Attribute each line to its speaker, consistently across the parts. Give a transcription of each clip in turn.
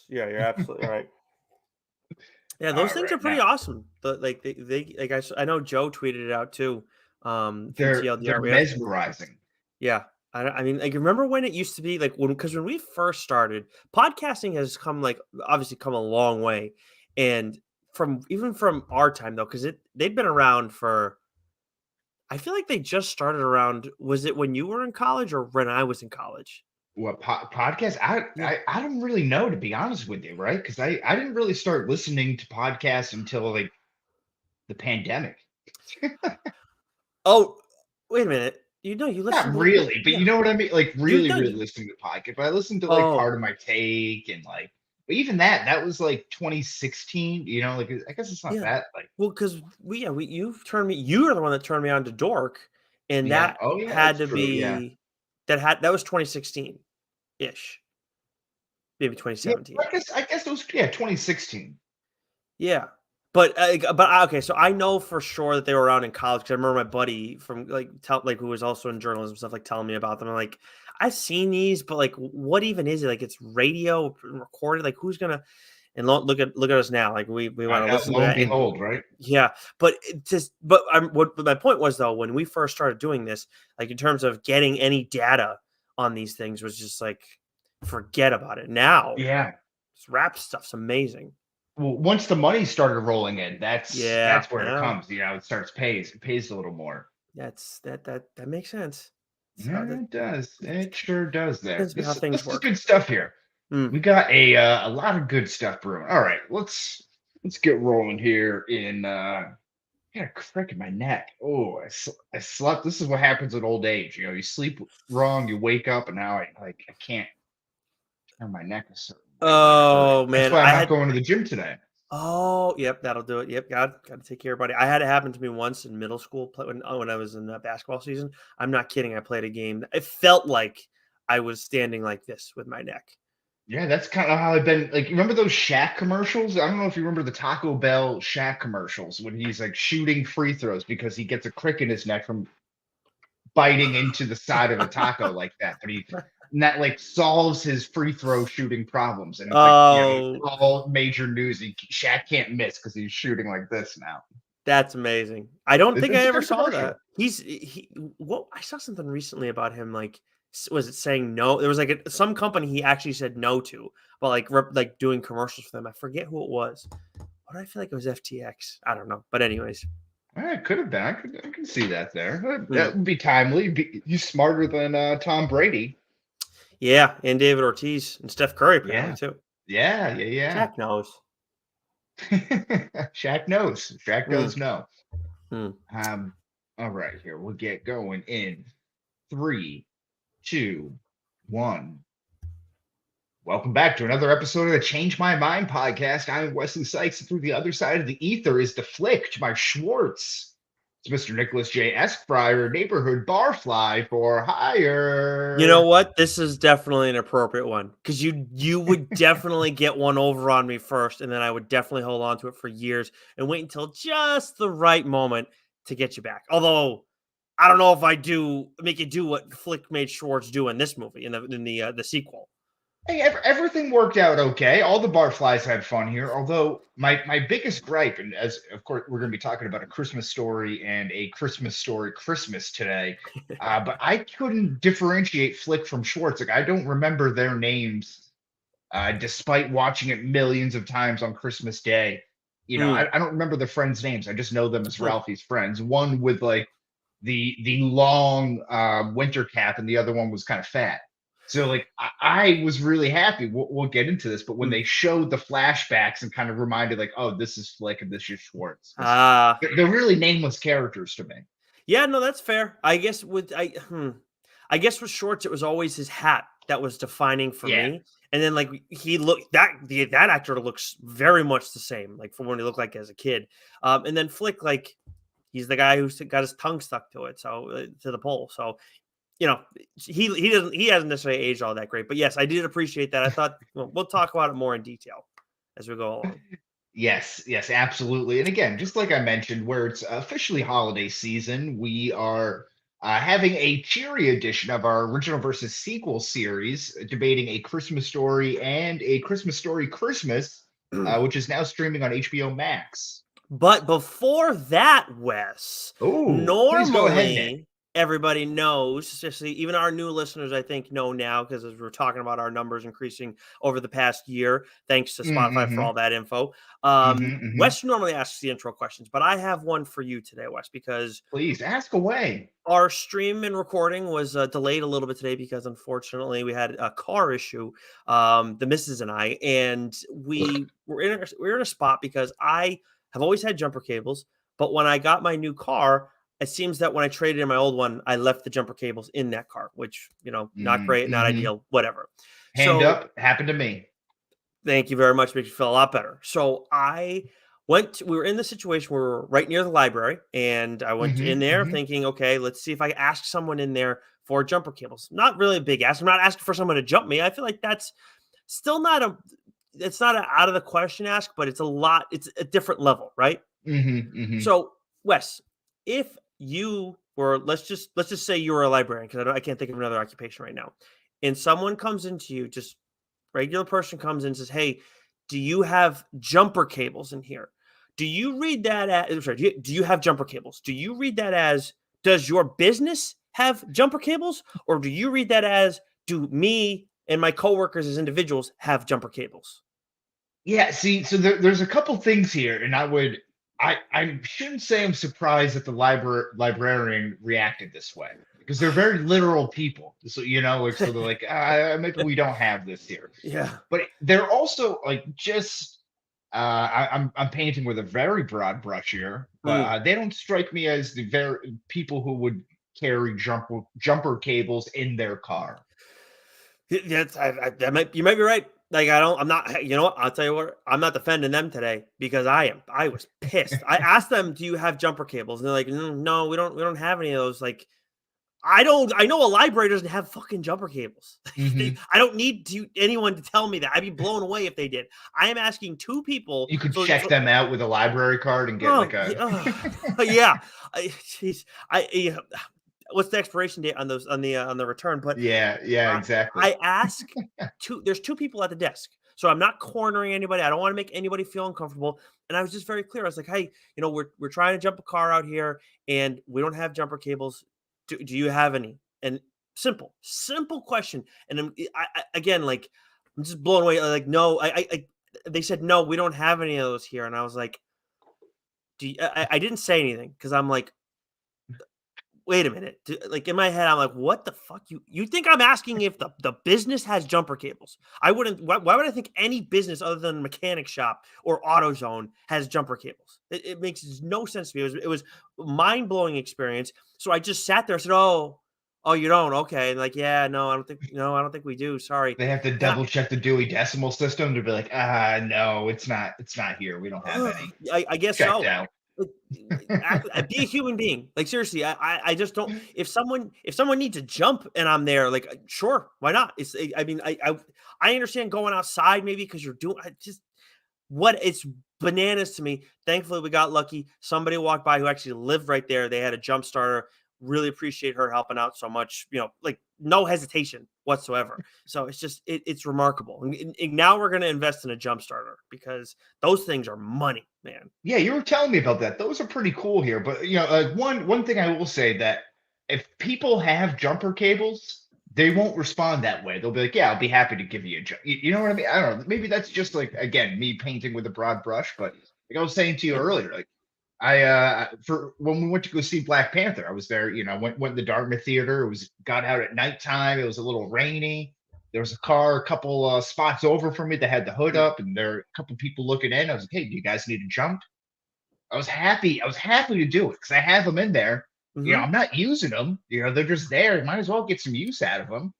Speaker 1: Yeah, you're absolutely right. Yeah, those
Speaker 2: All
Speaker 1: things
Speaker 2: right,
Speaker 1: are
Speaker 2: now
Speaker 1: pretty awesome. They like I know Joe tweeted it out too, from
Speaker 2: they're
Speaker 1: TLDR. We have
Speaker 2: mesmerizing.
Speaker 1: yeah. I mean, like, remember when it used to be like when we first started, podcasting has come like obviously come a long way, and from even from our time though, because they've been around for. I feel like they just started around. Was it when you were in college or when I was in college?
Speaker 2: What podcast? I,
Speaker 1: Yeah.
Speaker 2: I I don't really know, to be honest with you, right? Because I didn't really start listening to podcasts until like the pandemic.
Speaker 1: Oh, wait a minute. You know, you
Speaker 2: Not
Speaker 1: listened to
Speaker 2: really, but
Speaker 1: yeah.
Speaker 2: you know what I mean? Like
Speaker 1: You
Speaker 2: really,
Speaker 1: know
Speaker 2: really
Speaker 1: you.
Speaker 2: listening to podcast. But I listened to like
Speaker 1: Oh,
Speaker 2: part of my take and like, but even that was like 2016. You know, like I guess it's not
Speaker 1: yeah.
Speaker 2: that like
Speaker 1: Well, because you've turned me. You were the one that turned me on to Dork, and
Speaker 2: yeah.
Speaker 1: that
Speaker 2: Oh yeah,
Speaker 1: had
Speaker 2: that's
Speaker 1: to
Speaker 2: true. Yeah.
Speaker 1: be that was 2016 ish, maybe
Speaker 2: Yeah.
Speaker 1: 2017.
Speaker 2: I guess it was, yeah, 2016.
Speaker 1: Yeah. Okay, so I know for sure that they were around in college because I remember my buddy from who was also in journalism stuff like telling me about them. I'm like, I've seen these, but like, what even is it? Like, it's radio recorded. Like, who's gonna look at us now? Like, we
Speaker 2: I
Speaker 1: want to
Speaker 2: know.
Speaker 1: listen to
Speaker 2: Lo and
Speaker 1: that and
Speaker 2: behold, right?
Speaker 1: yeah, but it just but what my point was though when we first started doing this, like in terms of getting any data on these things was just like forget about it. Now,
Speaker 2: Yeah.
Speaker 1: this rap stuff's amazing.
Speaker 2: Well, once the money started rolling in, that's
Speaker 1: Yeah,
Speaker 2: that's where it comes. You know, it pays a little more.
Speaker 1: that makes sense. So
Speaker 2: Yeah,
Speaker 1: that
Speaker 2: it does. It sure does. There.
Speaker 1: depends on how
Speaker 2: This
Speaker 1: things
Speaker 2: this is
Speaker 1: work.
Speaker 2: good stuff here.
Speaker 1: Mm.
Speaker 2: We got a lot of good stuff brewing. All right, let's get rolling here. I got a crick in my neck. Oh, I slept. This is what happens at old age. You know, you sleep wrong, you wake up, and now I can't turn my neck a certain way when it hurts.
Speaker 1: Oh
Speaker 2: That's
Speaker 1: man,
Speaker 2: why I'm
Speaker 1: I
Speaker 2: not
Speaker 1: had
Speaker 2: going to the gym today.
Speaker 1: oh yep, that'll do it. Yep, got to take care of buddy. I had it happen to me once in middle school when I was in basketball season. I'm not kidding. I played a game. It felt like I was standing like this with my neck.
Speaker 2: Yeah, that's kind of how I've been. Like, remember those Shaq commercials? I don't know if you remember the Taco Bell Shaq commercials when he's like shooting free throws because he gets a crick in his neck from biting into the side of a taco like that. But and that like solves his free throw shooting problems. And it's like,
Speaker 1: Oh,
Speaker 2: all major news. Shaq can't miss because he's shooting like this now.
Speaker 1: that's amazing. I don't think I
Speaker 2: It's a
Speaker 1: ever
Speaker 2: good
Speaker 1: saw
Speaker 2: commercial.
Speaker 1: that. He what I saw something recently about him, like, was it saying no? There was, like, some company he actually said no to, but, like, doing commercials for them. I forget who it was. But I feel like it was FTX. I don't know. But anyways.
Speaker 2: It could have been. I can see that there.
Speaker 1: Hmm.
Speaker 2: That would be timely. He's smarter than Tom Brady.
Speaker 1: Yeah, and David Ortiz and Steph Curry apparently
Speaker 2: Yeah.
Speaker 1: too.
Speaker 2: Yeah. Yeah. Yeah.
Speaker 1: Shaq knows.
Speaker 2: Shaq knows. Shaq
Speaker 1: Hmm,
Speaker 2: does know.
Speaker 1: hmm.
Speaker 2: Um, all right, here we'll get going in three, two, one. Welcome back to another episode of the Change My Mind podcast. I'm Wesley Sykes, and through the other side of the ether is the flick to my Schwartz. It's Mr. Nicholas J. Esquire, neighborhood barfly for
Speaker 1: You know
Speaker 2: hire.
Speaker 1: what? This is definitely an appropriate one because you would definitely get one over on me first, and then I would definitely hold on to it for years and wait until just the right moment to get you back. Although I don't know if I do make you do what Flick made Schwartz do in this movie in the sequel.
Speaker 2: Hey, everything worked out okay. All the barflies had fun here. Although my biggest gripe, and as of course we're going to be talking about a Christmas story and a Christmas story Christmas today, but I couldn't differentiate Flick from Schwartz. Like I don't remember their names, despite watching it millions of times on Christmas Day. You know,
Speaker 1: Mm,
Speaker 2: I don't remember the friends' names. I just know them as
Speaker 1: huh.
Speaker 2: Ralphie's friends. One with like the long winter cap, and the other one was kind of fat. So like I was really happy. We'll get into this, but when
Speaker 1: Mm.
Speaker 2: they showed the flashbacks and kind of reminded like, oh, this is Flick and this is Schwartz, because
Speaker 1: Ah,
Speaker 2: they're really nameless characters to me.
Speaker 1: yeah, no, that's fair. I guess with Shorts, it was always his hat that was defining for
Speaker 2: Yeah,
Speaker 1: me. And then like he looked that actor looks very much the same, like from what he looked like as a kid. And then Flick, like he's the guy who's got his tongue stuck to it, so to the pole. So he hasn't necessarily aged all that great. But yes, I did appreciate that. I thought we'll talk about it more in detail as we go along.
Speaker 2: yes, absolutely. And again, just like I mentioned, where it's officially holiday season, we are having a cheery edition of our original versus sequel series, debating A Christmas Story and A Christmas Story Christmas, which is now streaming on HBO Max.
Speaker 1: But before that, Wes,
Speaker 2: Oh, please go ahead, Nick.
Speaker 1: normally everybody knows, especially even our new listeners, I think know now because as we're talking about our numbers increasing over the past year, thanks to Spotify for
Speaker 2: Mm-hmm,
Speaker 1: all that info.
Speaker 2: mm-hmm.
Speaker 1: Wes normally asks the intro questions, but I have one for you today, Wes, because
Speaker 2: Please ask away.
Speaker 1: our stream and recording was delayed a little bit today because unfortunately we had a car issue, the missus and I, and we're in a spot because I have always had jumper cables, but when I got my new car, it seems that when I traded in my old one, I left the jumper cables in that car, which not great, not
Speaker 2: Mm-hmm.
Speaker 1: ideal, whatever.
Speaker 2: Hand
Speaker 1: So
Speaker 2: up, happened to me.
Speaker 1: thank you very much. Makes me feel a lot better. So we were in the situation where we're right near the library, and I went in
Speaker 2: Mm-hmm,
Speaker 1: there
Speaker 2: mm-hmm.
Speaker 1: thinking, okay, let's see if I ask someone in there for jumper cables. Not really a big ask. I'm not asking for someone to jump me. I feel like that's still not it's not an out of the question ask, but it's a different level, right?
Speaker 2: Mm-hmm. Mm-hmm.
Speaker 1: So, Wes, if you were, let's just say you were a librarian, because I can't think of another occupation right now, and someone comes into you, just regular person comes in and says, "Hey, do you have jumper cables in here?" Do you read that as sorry, do you have jumper cables? Do you read that as does your business have jumper cables? Or do you read that as do me and my coworkers as individuals have jumper cables?
Speaker 2: Yeah, see, so there's a couple things here, and I shouldn't say I'm surprised that the librarian reacted this way because they're very literal people. So like so they're like, maybe we don't have this here,
Speaker 1: Yeah.
Speaker 2: but they're also like just I'm painting with a very broad brush here, but
Speaker 1: Mm.
Speaker 2: they don't strike me as the very people who would carry jumper cables in their car.
Speaker 1: That's you might be right. Like I'm not. You know what? I'll tell you what. I'm not defending them today because I am. I was pissed. I asked them, "Do you have jumper cables?" And they're like, No, we don't. We don't have any of those." Like I don't. I know a library doesn't have fucking jumper cables.
Speaker 2: Hmm.
Speaker 1: I don't need anyone to tell me that. I'd be blown away if they did. I am asking two people.
Speaker 2: You could check
Speaker 1: So
Speaker 2: them out with a library card and get like
Speaker 1: oh
Speaker 2: a.
Speaker 1: yeah, yeah. Jeez. Yeah. What's the expiration date on those on the return? But
Speaker 2: Yeah, yeah,
Speaker 1: I
Speaker 2: exactly.
Speaker 1: I ask there's 2 people at the desk. So I'm not cornering anybody. I don't wanna make anybody feel uncomfortable. And I was just very clear. I was like, "Hey, we're trying to jump a car out here and we don't have jumper cables. Do you have any?" And simple question. And again, like, I'm just blown away. Like, no, they said, "No, we don't have any of those here." And I was like, I didn't say anything because I'm like, wait a minute. Like in my head, I'm like, what the fuck? You think I'm asking if the business has jumper cables? I wouldn't. Why would I think any business other than a mechanic shop or AutoZone has jumper cables? It makes no sense to me. It was mind blowing experience. So I just sat there and said, oh, you don't? Okay. And like, yeah, no, I don't think we do. Sorry.
Speaker 2: They have to
Speaker 1: And
Speaker 2: double check the Dewey Decimal System to be like, no, it's not here. We don't have any.
Speaker 1: I guess
Speaker 2: Checked
Speaker 1: so.
Speaker 2: out.
Speaker 1: Like, be a human being. Like seriously, I just don't. If someone needs to jump and I'm there, like sure, why not? I mean, I understand going outside maybe because you're doing. It's bananas to me. Thankfully, we got lucky. Somebody walked by who actually lived right there. They had a jump starter. Really appreciate her helping out so much. Like no hesitation whatsoever. So it's remarkable. And now we're gonna invest in a jump starter because those things are money, man.
Speaker 2: Yeah, you were telling me about that. Those are pretty cool here. But one thing I will say that if people have jumper cables, they won't respond that way. They'll be like, "Yeah, I'll be happy to give you a jump." You know what I mean? I don't know. Maybe that's just like again me painting with a broad brush. But like I was saying to you
Speaker 1: Yeah.
Speaker 2: earlier, like for when we went to go see Black Panther, I was there. Went to the Dartmouth Theater. It was got out at nighttime. It was a little rainy. There was a car a couple spots over from me that had the hood
Speaker 1: Mm.
Speaker 2: up, and there were a couple people looking in. I was like, "Hey, do you guys need a jump?" I was happy. I was happy to do it because I have them in there.
Speaker 1: Mhm.
Speaker 2: I'm not using them. They're just there. Might as well get some use out of them.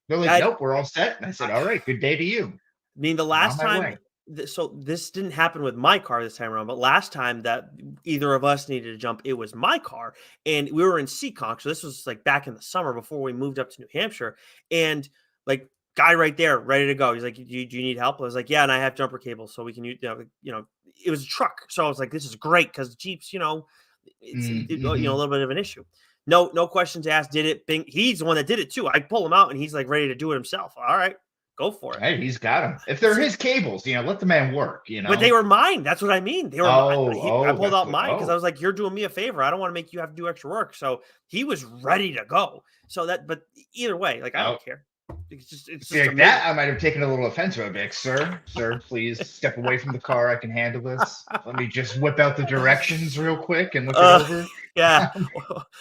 Speaker 2: They're like,
Speaker 1: I
Speaker 2: nope, we're all set. And I said, all right, good day to you.
Speaker 1: mean, the
Speaker 2: I'm on
Speaker 1: last
Speaker 2: my
Speaker 1: time
Speaker 2: way.
Speaker 1: so this didn't happen with my car this time around, but last time that either of us needed to jump, it was my car, and we were in Seekonk. So this was like back in the summer before we moved up to New Hampshire, and like guy right there, ready to go. He's like, "Do you need help?" I was like, "Yeah, and I have jumper cables, so we can use." It was a truck, so I was like, "This is great because Jeeps, it's a
Speaker 2: Mm-hmm.
Speaker 1: little bit of an issue." no questions asked. Did it? Bing. He's the one that did it too. I pull him out, and he's like ready to do it himself. All right, go for it.
Speaker 2: Hey, he's got them. If they're his cables, let the man work.
Speaker 1: But they were mine. That's what I mean. They were. I pulled
Speaker 2: That's
Speaker 1: out
Speaker 2: what.
Speaker 1: mine because I
Speaker 2: Oh,
Speaker 1: was like, "You're doing me a favor. I don't want to make you have to do extra work." So he was ready to go. So that, but either way, like I
Speaker 2: oh.
Speaker 1: don't care. It's
Speaker 2: See,
Speaker 1: just
Speaker 2: like
Speaker 1: amazing.
Speaker 2: that, I might have taken a little offense to it. Like, sir, please step away from the car. I can handle this. Let me just whip out the directions real quick and look it
Speaker 1: Uh,
Speaker 2: over.
Speaker 1: yeah,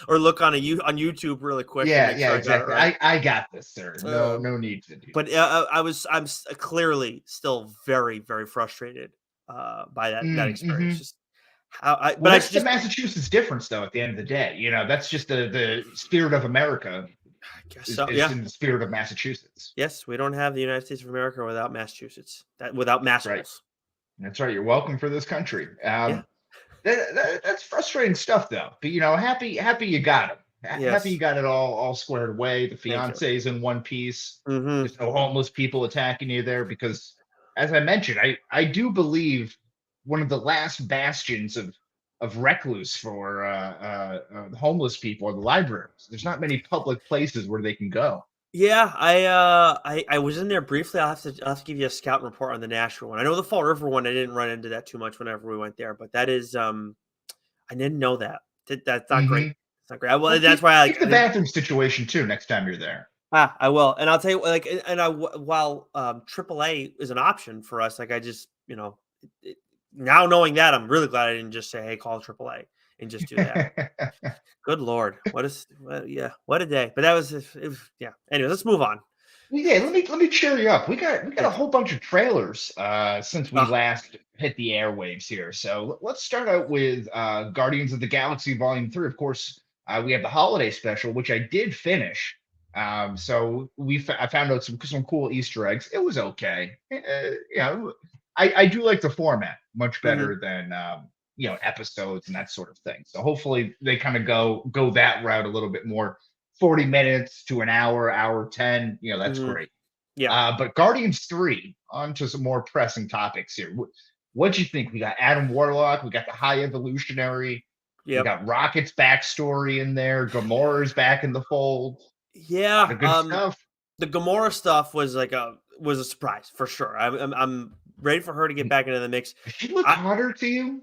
Speaker 1: or look on on YouTube really quick and
Speaker 2: Yeah,
Speaker 1: make
Speaker 2: yeah,
Speaker 1: sure I got it
Speaker 2: exactly.
Speaker 1: right.
Speaker 2: I got this, sir. No,
Speaker 1: Um,
Speaker 2: no need to do.
Speaker 1: but clearly still very very frustrated by that experience.
Speaker 2: Mm-hmm.
Speaker 1: Just how I,
Speaker 2: Well,
Speaker 1: but I
Speaker 2: that's
Speaker 1: should
Speaker 2: the
Speaker 1: just
Speaker 2: Massachusetts difference, though. At the end of the day, that's just the spirit of America
Speaker 1: I guess
Speaker 2: is,
Speaker 1: so.
Speaker 2: is
Speaker 1: Yeah.
Speaker 2: in the spirit of Massachusetts.
Speaker 1: Yes, we don't have the United States of America without Massachusetts. That without
Speaker 2: That's right.
Speaker 1: massholes.
Speaker 2: That's right. You're welcome for this country.
Speaker 1: Yeah.
Speaker 2: That's frustrating stuff, though. But happy you got it. Happy you
Speaker 1: Yes.
Speaker 2: got it all squared away. The
Speaker 1: Thank you.
Speaker 2: fiance's in one piece.
Speaker 1: Mm-hmm.
Speaker 2: There's no homeless people attacking you there because, as I mentioned, I do believe one of the last bastions of recluse for homeless people are the libraries. There's not many public places where they can go.
Speaker 1: Yeah, I was in there briefly. I'll have to give you a scout report on the Nashville one. I know the Fall River one. I didn't run into that too much whenever we went there, but that is I didn't know that. That's not great.
Speaker 2: Hmm.
Speaker 1: It's not great. Well,
Speaker 2: Well,
Speaker 1: that's
Speaker 2: keep
Speaker 1: why
Speaker 2: keep the bathroom situation too next time you're there.
Speaker 1: I will, and I'll tell you like, while AAA is an option for us, like I just now knowing that, I'm really glad I didn't just say, "Hey, call AAA" and just do that. Good lord, yeah, what a day. But that was, yeah. Anyway, let's move on.
Speaker 2: Yeah, let me cheer you up. We got a
Speaker 1: Thank you.
Speaker 2: whole bunch of trailers since we
Speaker 1: Oh,
Speaker 2: last hit the airwaves here. So let's start out with Guardians of the Galaxy Volume 3. Of course, we have the holiday special, which I did finish. So I found out some cool Easter eggs. It was okay. I do like the format much
Speaker 1: mhm,
Speaker 2: better than episodes and that sort of thing. So hopefully they kind of go that route a little bit more. 40 minutes to an hour 10, that's
Speaker 1: mhm,
Speaker 2: great.
Speaker 1: yeah,
Speaker 2: But Guardians 3, on to some more pressing topics here. What'd you think? We got Adam Warlock, we got the High Evolutionary, we
Speaker 1: yep,
Speaker 2: got Rocket's backstory in there, Gamora's back in the fold. A lot
Speaker 1: yeah.
Speaker 2: of good stuff.
Speaker 1: The Gamora stuff was a surprise for sure. I'm ready for her to get back into the mix.
Speaker 2: Does she look
Speaker 1: I
Speaker 2: hotter to you?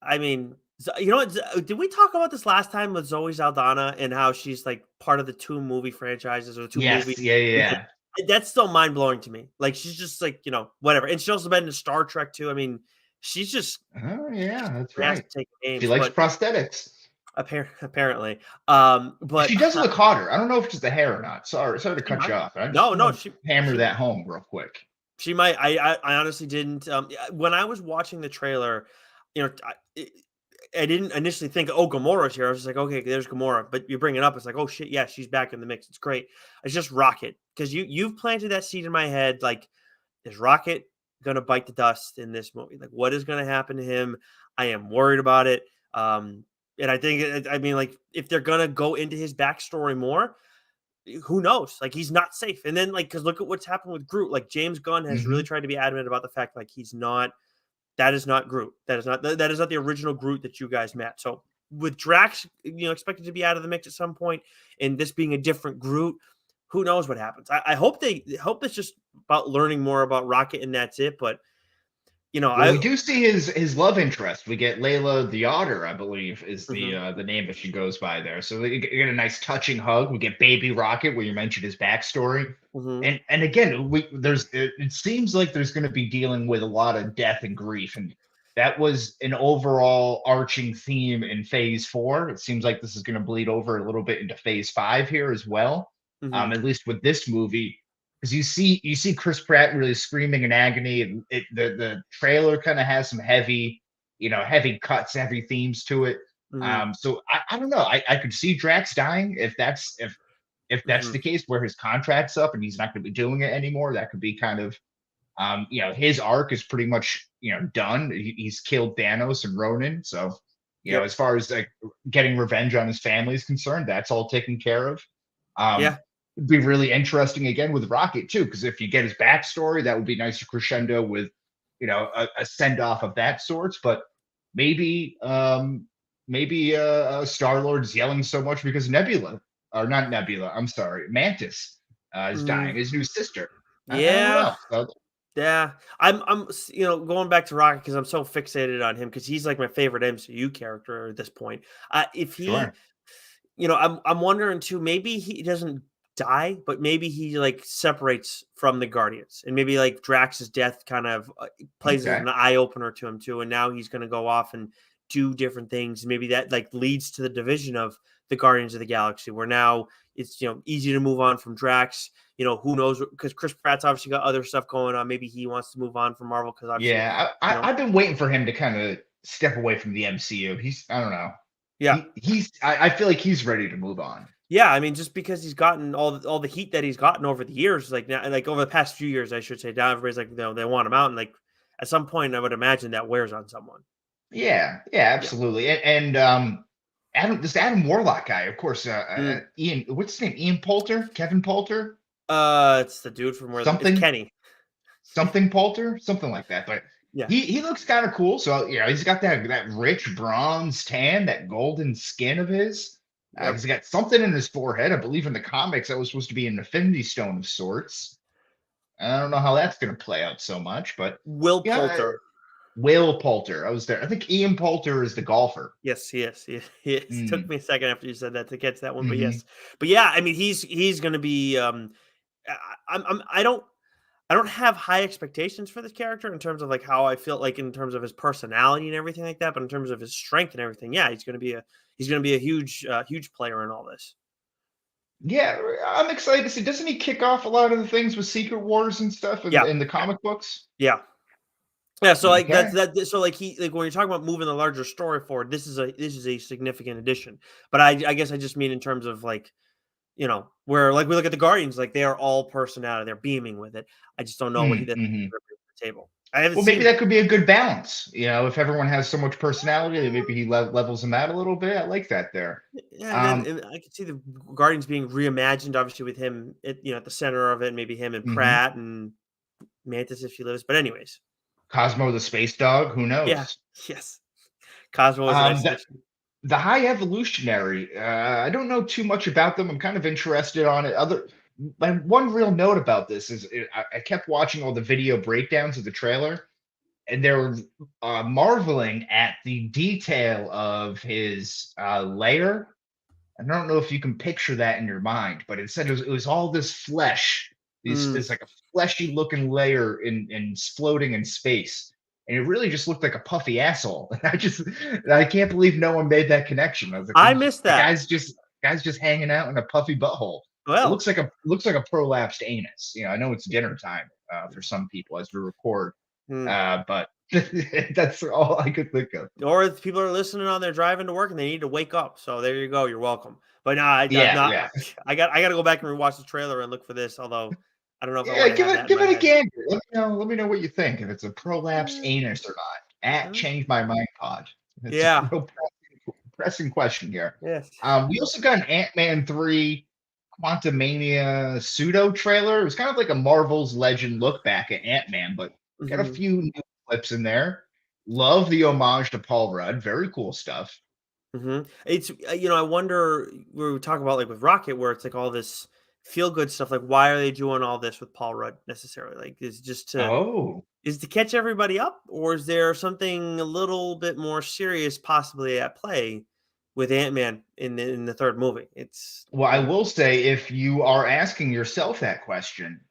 Speaker 1: I mean, you know what? Did we talk about this last time with Zoe Saldana and how she's like part of the two movie franchises or the two
Speaker 2: Yes,
Speaker 1: movie?
Speaker 2: yeah, yeah, yeah.
Speaker 1: That's still mind blowing to me. Like she's just like whatever, and she's also been in Star Trek too. I mean, she's just
Speaker 2: Oh, yeah, that's
Speaker 1: has
Speaker 2: right.
Speaker 1: to take
Speaker 2: She
Speaker 1: names,
Speaker 2: likes
Speaker 1: but
Speaker 2: prosthetics.
Speaker 1: apparently, but
Speaker 2: She does look hotter. I don't know if it's the hair or not. Sorry to
Speaker 1: she
Speaker 2: cut you
Speaker 1: might.
Speaker 2: off. I just
Speaker 1: No,
Speaker 2: want
Speaker 1: no,
Speaker 2: to hammer
Speaker 1: she
Speaker 2: that home real quick.
Speaker 1: She might. I honestly didn't. Yeah, when I was watching the trailer, I didn't initially think, "Oh, Gamora's here." I was just like, "Okay, there's Gamora." But you bring it up, it's like, "Oh shit, yeah, she's back in the mix." It's great. It's just Rocket because you've planted that seed in my head. Like, is Rocket gonna bite the dust in this movie? Like, what is gonna happen to him? I am worried about it. And I think, I mean, like, if they're gonna go into his backstory more, who knows? Like he's not safe. And then because look at what's happened with Groot. Like James Gunn has really
Speaker 2: Hmm.
Speaker 1: tried to be adamant about the fact like he's not. That is not Groot. That is not the original Groot that you guys met. So with Drax, expected to be out of the mix at some point, and this being a different Groot, who knows what happens? I hope it's just about learning more about Rocket and that's it. But
Speaker 2: Well,
Speaker 1: I
Speaker 2: we do see his love interest. We get Layla the Otter, I believe, is
Speaker 1: mhm,
Speaker 2: the name that she goes by there. So we get a nice touching hug. We get Baby Rocket, where you mentioned his backstory,
Speaker 1: mhm,
Speaker 2: and again, it seems like there's going to be dealing with a lot of death and grief, and that was an overall arching theme in Phase 4. It seems like this is going to bleed over a little bit into Phase 5 here as well.
Speaker 1: mhm,
Speaker 2: At least with this movie, because you see Chris Pratt really screaming in agony, and the trailer kind of has some heavy cuts, heavy themes to it.
Speaker 1: mhm,
Speaker 2: So I don't know. I could see Drax dying if that's
Speaker 1: mhm,
Speaker 2: the case, where his contract's up and he's not going to be doing it anymore. That could be kind of his arc is pretty much done. He's killed Thanos and Ronan, so
Speaker 1: yep,
Speaker 2: as far as like getting revenge on his family is concerned, that's all taken care of. Um,
Speaker 1: yeah,
Speaker 2: It'd be really interesting again with Rocket too, because if you get his backstory, that would be nice to crescendo with, a send off of that sorts. But maybe maybe Star Lord's yelling so much because Nebula, or not Nebula, I'm sorry, Mantis is
Speaker 1: Mm,
Speaker 2: dying, his new sister. I don't
Speaker 1: yeah,
Speaker 2: know. So,
Speaker 1: yeah. Going back to Rocket because I'm so fixated on him because he's like my favorite MCU character at this point. If he
Speaker 2: sure.
Speaker 1: I'm wondering too, maybe he doesn't die, but maybe he like separates from the Guardians, and maybe like Drax's death kind of plays as
Speaker 2: Okay.
Speaker 1: an eye opener to him too. And now he's going to go off and do different things. Maybe that like leads to the division of the Guardians of the Galaxy, where now it's easy to move on from Drax. Who knows? Because Chris Pratt's obviously got other stuff going on. Maybe he wants to move on from Marvel because obviously,
Speaker 2: Yeah,
Speaker 1: you know,
Speaker 2: I've been waiting for him to kind of step away from the MCU. I don't know.
Speaker 1: yeah.
Speaker 2: I feel like he's ready to move on.
Speaker 1: Yeah, I mean, just because he's gotten all the heat that he's gotten over the years, like now, like over the past few years, I should say, now everybody's like, they want him out, and like at some point, I would imagine that wears on someone.
Speaker 2: Yeah, yeah,
Speaker 1: Yeah.
Speaker 2: absolutely. And this Adam Warlock guy, of course,
Speaker 1: Mm.
Speaker 2: Ian, what's his name? Ian Poulter, Kevin Poulter,
Speaker 1: It's the dude from where it's
Speaker 2: something,
Speaker 1: Kenny.
Speaker 2: something Poulter, something like that. But
Speaker 1: Yeah.
Speaker 2: he looks kind of cool. So he's got that rich bronze tan, that golden skin of his.
Speaker 1: Yep.
Speaker 2: He's got something in his forehead. I believe in the comics that was supposed to be an Infinity Stone of sorts. I don't know how that's going to play out so much, but
Speaker 1: Will
Speaker 2: yeah,
Speaker 1: Poulter.
Speaker 2: Will Poulter. I was there. I think Ian Poulter is the golfer.
Speaker 1: Yes, he is. He is. It took
Speaker 2: Mm,
Speaker 1: me a second after you said that to catch that one, but
Speaker 2: hmm
Speaker 1: yes. But yeah, I mean, he's going to be. I, I don't have high expectations for this character in terms of like how I feel like in terms of his personality and everything like that, but in terms of his strength and everything, yeah, he's going to be a huge player in all this.
Speaker 2: Yeah, I'm excited to see. Doesn't he kick off a lot of the things with Secret Wars and stuff
Speaker 1: Yeah,
Speaker 2: in the comic books?
Speaker 1: yeah, yeah. So like
Speaker 2: Okay.
Speaker 1: so like he like when you're talking about moving the larger story forward, this is a significant addition. But I guess I just mean in terms of like where like we look at the Guardians, like they are all personality, they're beaming with it. I just don't know what he does
Speaker 2: Mm-hmm.
Speaker 1: to the table. I haven't
Speaker 2: Well, maybe
Speaker 1: seen.
Speaker 2: that could be a good balance. If everyone has so much personality, then maybe he levels them out a little bit. I like that there.
Speaker 1: Yeah, and then
Speaker 2: Um,
Speaker 1: and I could see the Guardians being reimagined, obviously with him at the center of it, maybe him and
Speaker 2: mhm.
Speaker 1: Pratt and Mantis if she lives. But anyways,
Speaker 2: Cosmo the space dog, who
Speaker 1: yeah,
Speaker 2: knows?
Speaker 1: yes, Cosmo is a
Speaker 2: Um,
Speaker 1: nice
Speaker 2: the,
Speaker 1: addition.
Speaker 2: the High Evolutionary, I don't know too much about them. I'm kind of interested on it. My one real note about this is I kept watching all the video breakdowns of the trailer, and they're marveling at the detail of his layer. I don't know if you can picture that in your mind, but it said it was all this flesh,
Speaker 1: Mm.
Speaker 2: this like a fleshy looking layer in floating in space. And it really just looked like a puffy asshole. I can't believe no one made that connection. I was like,
Speaker 1: I missed
Speaker 2: the
Speaker 1: that.
Speaker 2: guy's just hanging out in a puffy butthole. It
Speaker 1: Well,
Speaker 2: looks like a prolapsed anus. I know it's dinner time for some people as we record,
Speaker 1: mm.
Speaker 2: but that's all I could think of.
Speaker 1: Or if people are listening on their driving to work and they need to wake up. So there you go. You're welcome. But no, I'm
Speaker 2: Yeah,
Speaker 1: not.
Speaker 2: yeah.
Speaker 1: I got to go back and rewatch the trailer and look for this. Although I don't know if I
Speaker 2: Yeah,
Speaker 1: want to
Speaker 2: give
Speaker 1: have
Speaker 2: it
Speaker 1: that in
Speaker 2: give
Speaker 1: my
Speaker 2: it a
Speaker 1: head.
Speaker 2: gander. Let me know what you think. If it's a prolapsed
Speaker 1: Eh,
Speaker 2: anus or not. At
Speaker 1: uh,
Speaker 2: change my mind pod. It's a
Speaker 1: yeah.
Speaker 2: real pressing question here.
Speaker 1: Yes.
Speaker 2: We also got an Ant-Man 3 Quantumania pseudo trailer. It was kind of like a Marvel's Legend look back at Ant-Man, but got a
Speaker 1: Mhm.
Speaker 2: few new clips in there. Love the homage to Paul Rudd. Very cool stuff.
Speaker 1: It's I wonder we talk about like with Rocket where it's like all this feel good stuff. Like, why are they doing all this with Paul Rudd necessarily? Like,
Speaker 2: Oh,
Speaker 1: is to catch everybody up, or is there something a little bit more serious possibly at play with Ant Man in the third movie? It's
Speaker 2: well, I will say if you are asking yourself that question,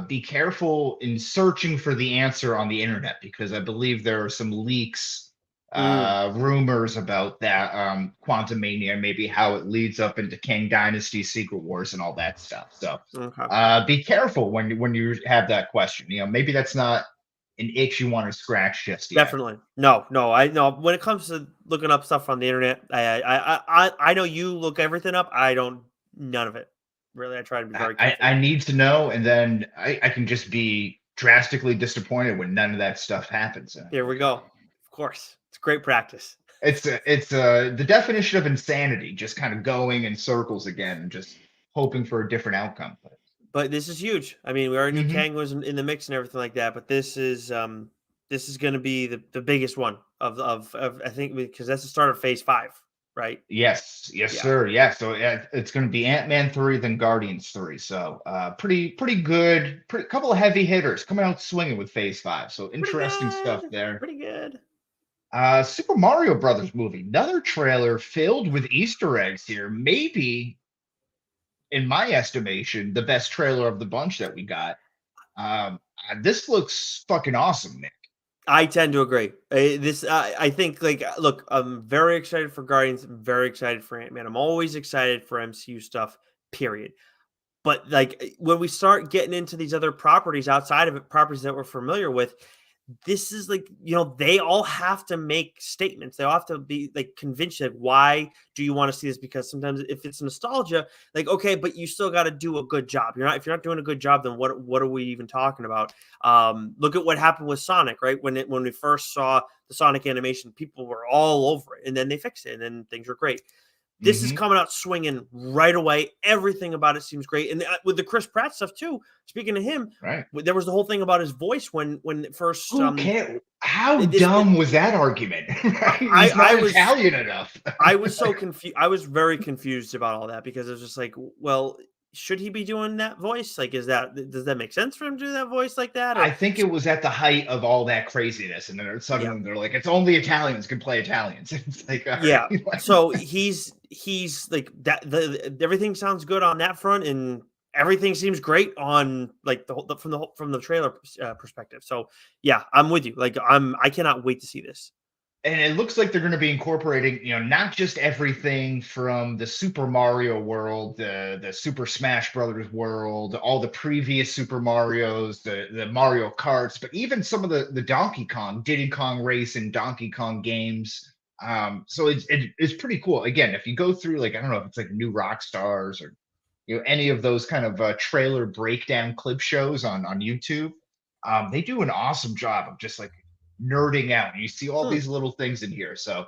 Speaker 2: be careful in searching for the answer on the internet because I believe there are some leaks,
Speaker 1: mm,
Speaker 2: rumors about that Quantum Mania, maybe how it leads up into Kang Dynasty, Secret Wars, and all that stuff. So
Speaker 1: okay.
Speaker 2: be careful when you have that question. Maybe that's not an itch you want to scratch just yet.
Speaker 1: Definitely. No, no. I know when it comes to looking up stuff on the internet, I know you look everything up. I don't none of it. Really, I try to be
Speaker 2: I,
Speaker 1: very
Speaker 2: I
Speaker 1: careful
Speaker 2: I
Speaker 1: with it.
Speaker 2: need to know, and then I can just be drastically disappointed when none of that stuff happens.
Speaker 1: There we go. Of course. It's great practice.
Speaker 2: It's the definition of insanity, just kind of going in circles again, and just hoping for a different outcome.
Speaker 1: But this is huge. I mean, we already knew
Speaker 2: Hmm
Speaker 1: Kang was in the mix and everything like that, but this is going to be the biggest one of I think because that's the start of Phase 5, right?
Speaker 2: Yes, yes,
Speaker 1: Yeah,
Speaker 2: sir. Yeah, so yeah, it's going to be Ant-Man 3, then Guardians 3. So, pretty good. Pretty couple of heavy hitters coming out swinging with Phase 5. So
Speaker 1: pretty
Speaker 2: interesting stuff
Speaker 1: good,
Speaker 2: there.
Speaker 1: pretty good.
Speaker 2: Super Mario Brothers movie, another trailer filled with Easter eggs here. Maybe, in my estimation, the best trailer of the bunch that we got. This looks fucking awesome, Nick.
Speaker 1: I tend to agree. I think like look, I'm very excited for Guardians. I'm very excited for Ant Man. I'm always excited for MCU stuff. Period. But like when we start getting into these other properties outside of it, properties that we're familiar with, this is like, they all have to make statements. They all have to be like convinced, like, why do you want to see this? Because sometimes if it's nostalgia, like, okay, but you still got to do a good job. If you're not doing a good job, then what are we even talking about? Look at what happened with Sonic, right? When we first saw the Sonic animation, people were all over it, and then they fixed it, and then things were great. This is
Speaker 2: Hmm.
Speaker 1: coming out swinging right away. Everything about it seems great, and with the Chris Pratt stuff too. Speaking of him,
Speaker 2: Right.
Speaker 1: there was the whole thing about his voice when it first
Speaker 2: Who can How
Speaker 1: this
Speaker 2: dumb was that argument? Right?
Speaker 1: I
Speaker 2: He's
Speaker 1: I
Speaker 2: not
Speaker 1: was
Speaker 2: Italian enough.
Speaker 1: I was so confused. I was very confused about all that because it was just like, well, should he be doing that voice? Like, does that make sense for him to do that voice like that?
Speaker 2: I
Speaker 1: Or
Speaker 2: think it was at the height of all that craziness, and then
Speaker 1: yeah,
Speaker 2: suddenly they're like, "It's only Italians can play Italians." It's like, all right,
Speaker 1: yeah. So he's like that. Everything sounds good on that front, and everything seems great on like from the trailer perspective. So yeah, I'm with you. Like I cannot wait to see this.
Speaker 2: and it looks like they're going to be incorporating, not just everything from the Super Mario world, the Super Smash Brothers world, all the previous Super Mario's, the Mario Karts, but even some of the Donkey Kong, Diddy Kong Race, and Donkey Kong games. So it's pretty cool. Again, if you go through, like, I don't know if it's like New Rock Stars or any of those kind of trailer breakdown clip shows on YouTube, they do an awesome job of just like nerding out. You see all
Speaker 1: Hmm.
Speaker 2: these little things in here. So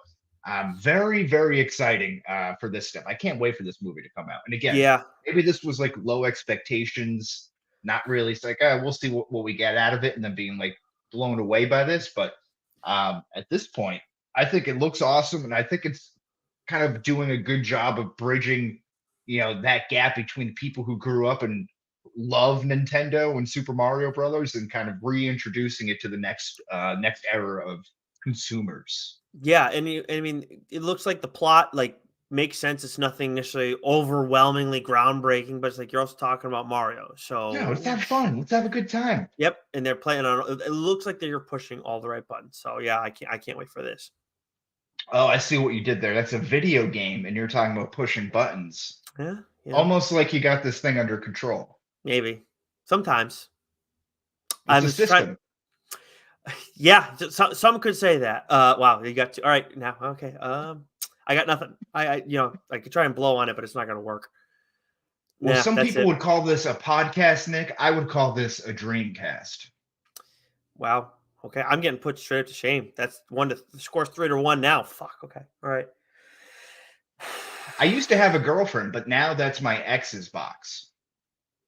Speaker 2: very, very exciting for this stuff. I can't wait for this movie to come out. And again,
Speaker 1: Yeah,
Speaker 2: maybe this was like low expectations, not really. It's like, we'll see what we get out of it, and then being like blown away by this. But at this point, I think it looks awesome, and I think it's kind of doing a good job of bridging, that gap between the people who grew up and love Nintendo and Super Mario Brothers, and kind of reintroducing it to the next era of consumers.
Speaker 1: yeah, and I mean, it looks like the plot like makes sense. It's nothing necessarily overwhelmingly groundbreaking, but it's like you're also talking about Mario.
Speaker 2: Yeah, let's
Speaker 1: So
Speaker 2: have fun. Let's have a good time.
Speaker 1: yep, and they're playing on. It looks like they're pushing all the right buttons. So yeah, I can't wait for this.
Speaker 2: Oh, I see what you did there. That's a video game, and you're talking about pushing buttons.
Speaker 1: Yeah,
Speaker 2: Almost like you got this thing under control.
Speaker 1: maybe sometimes
Speaker 2: It's
Speaker 1: I'm
Speaker 2: a
Speaker 1: just trying.
Speaker 2: system.
Speaker 1: Yeah, some could say that. Wow, you got to. All right, now okay. I got nothing. I could try and blow on it, but it's not going to work.
Speaker 2: Well,
Speaker 1: Nah,
Speaker 2: some
Speaker 1: that's
Speaker 2: people
Speaker 1: it.
Speaker 2: would call this a podcast, Nick. I would call this a dreamcast.
Speaker 1: Wow. Okay, I'm getting put straight up to shame. That's one to the score's 3-1 now. Fuck. Okay. All right.
Speaker 2: I used to have a girlfriend, but now that's my ex's box.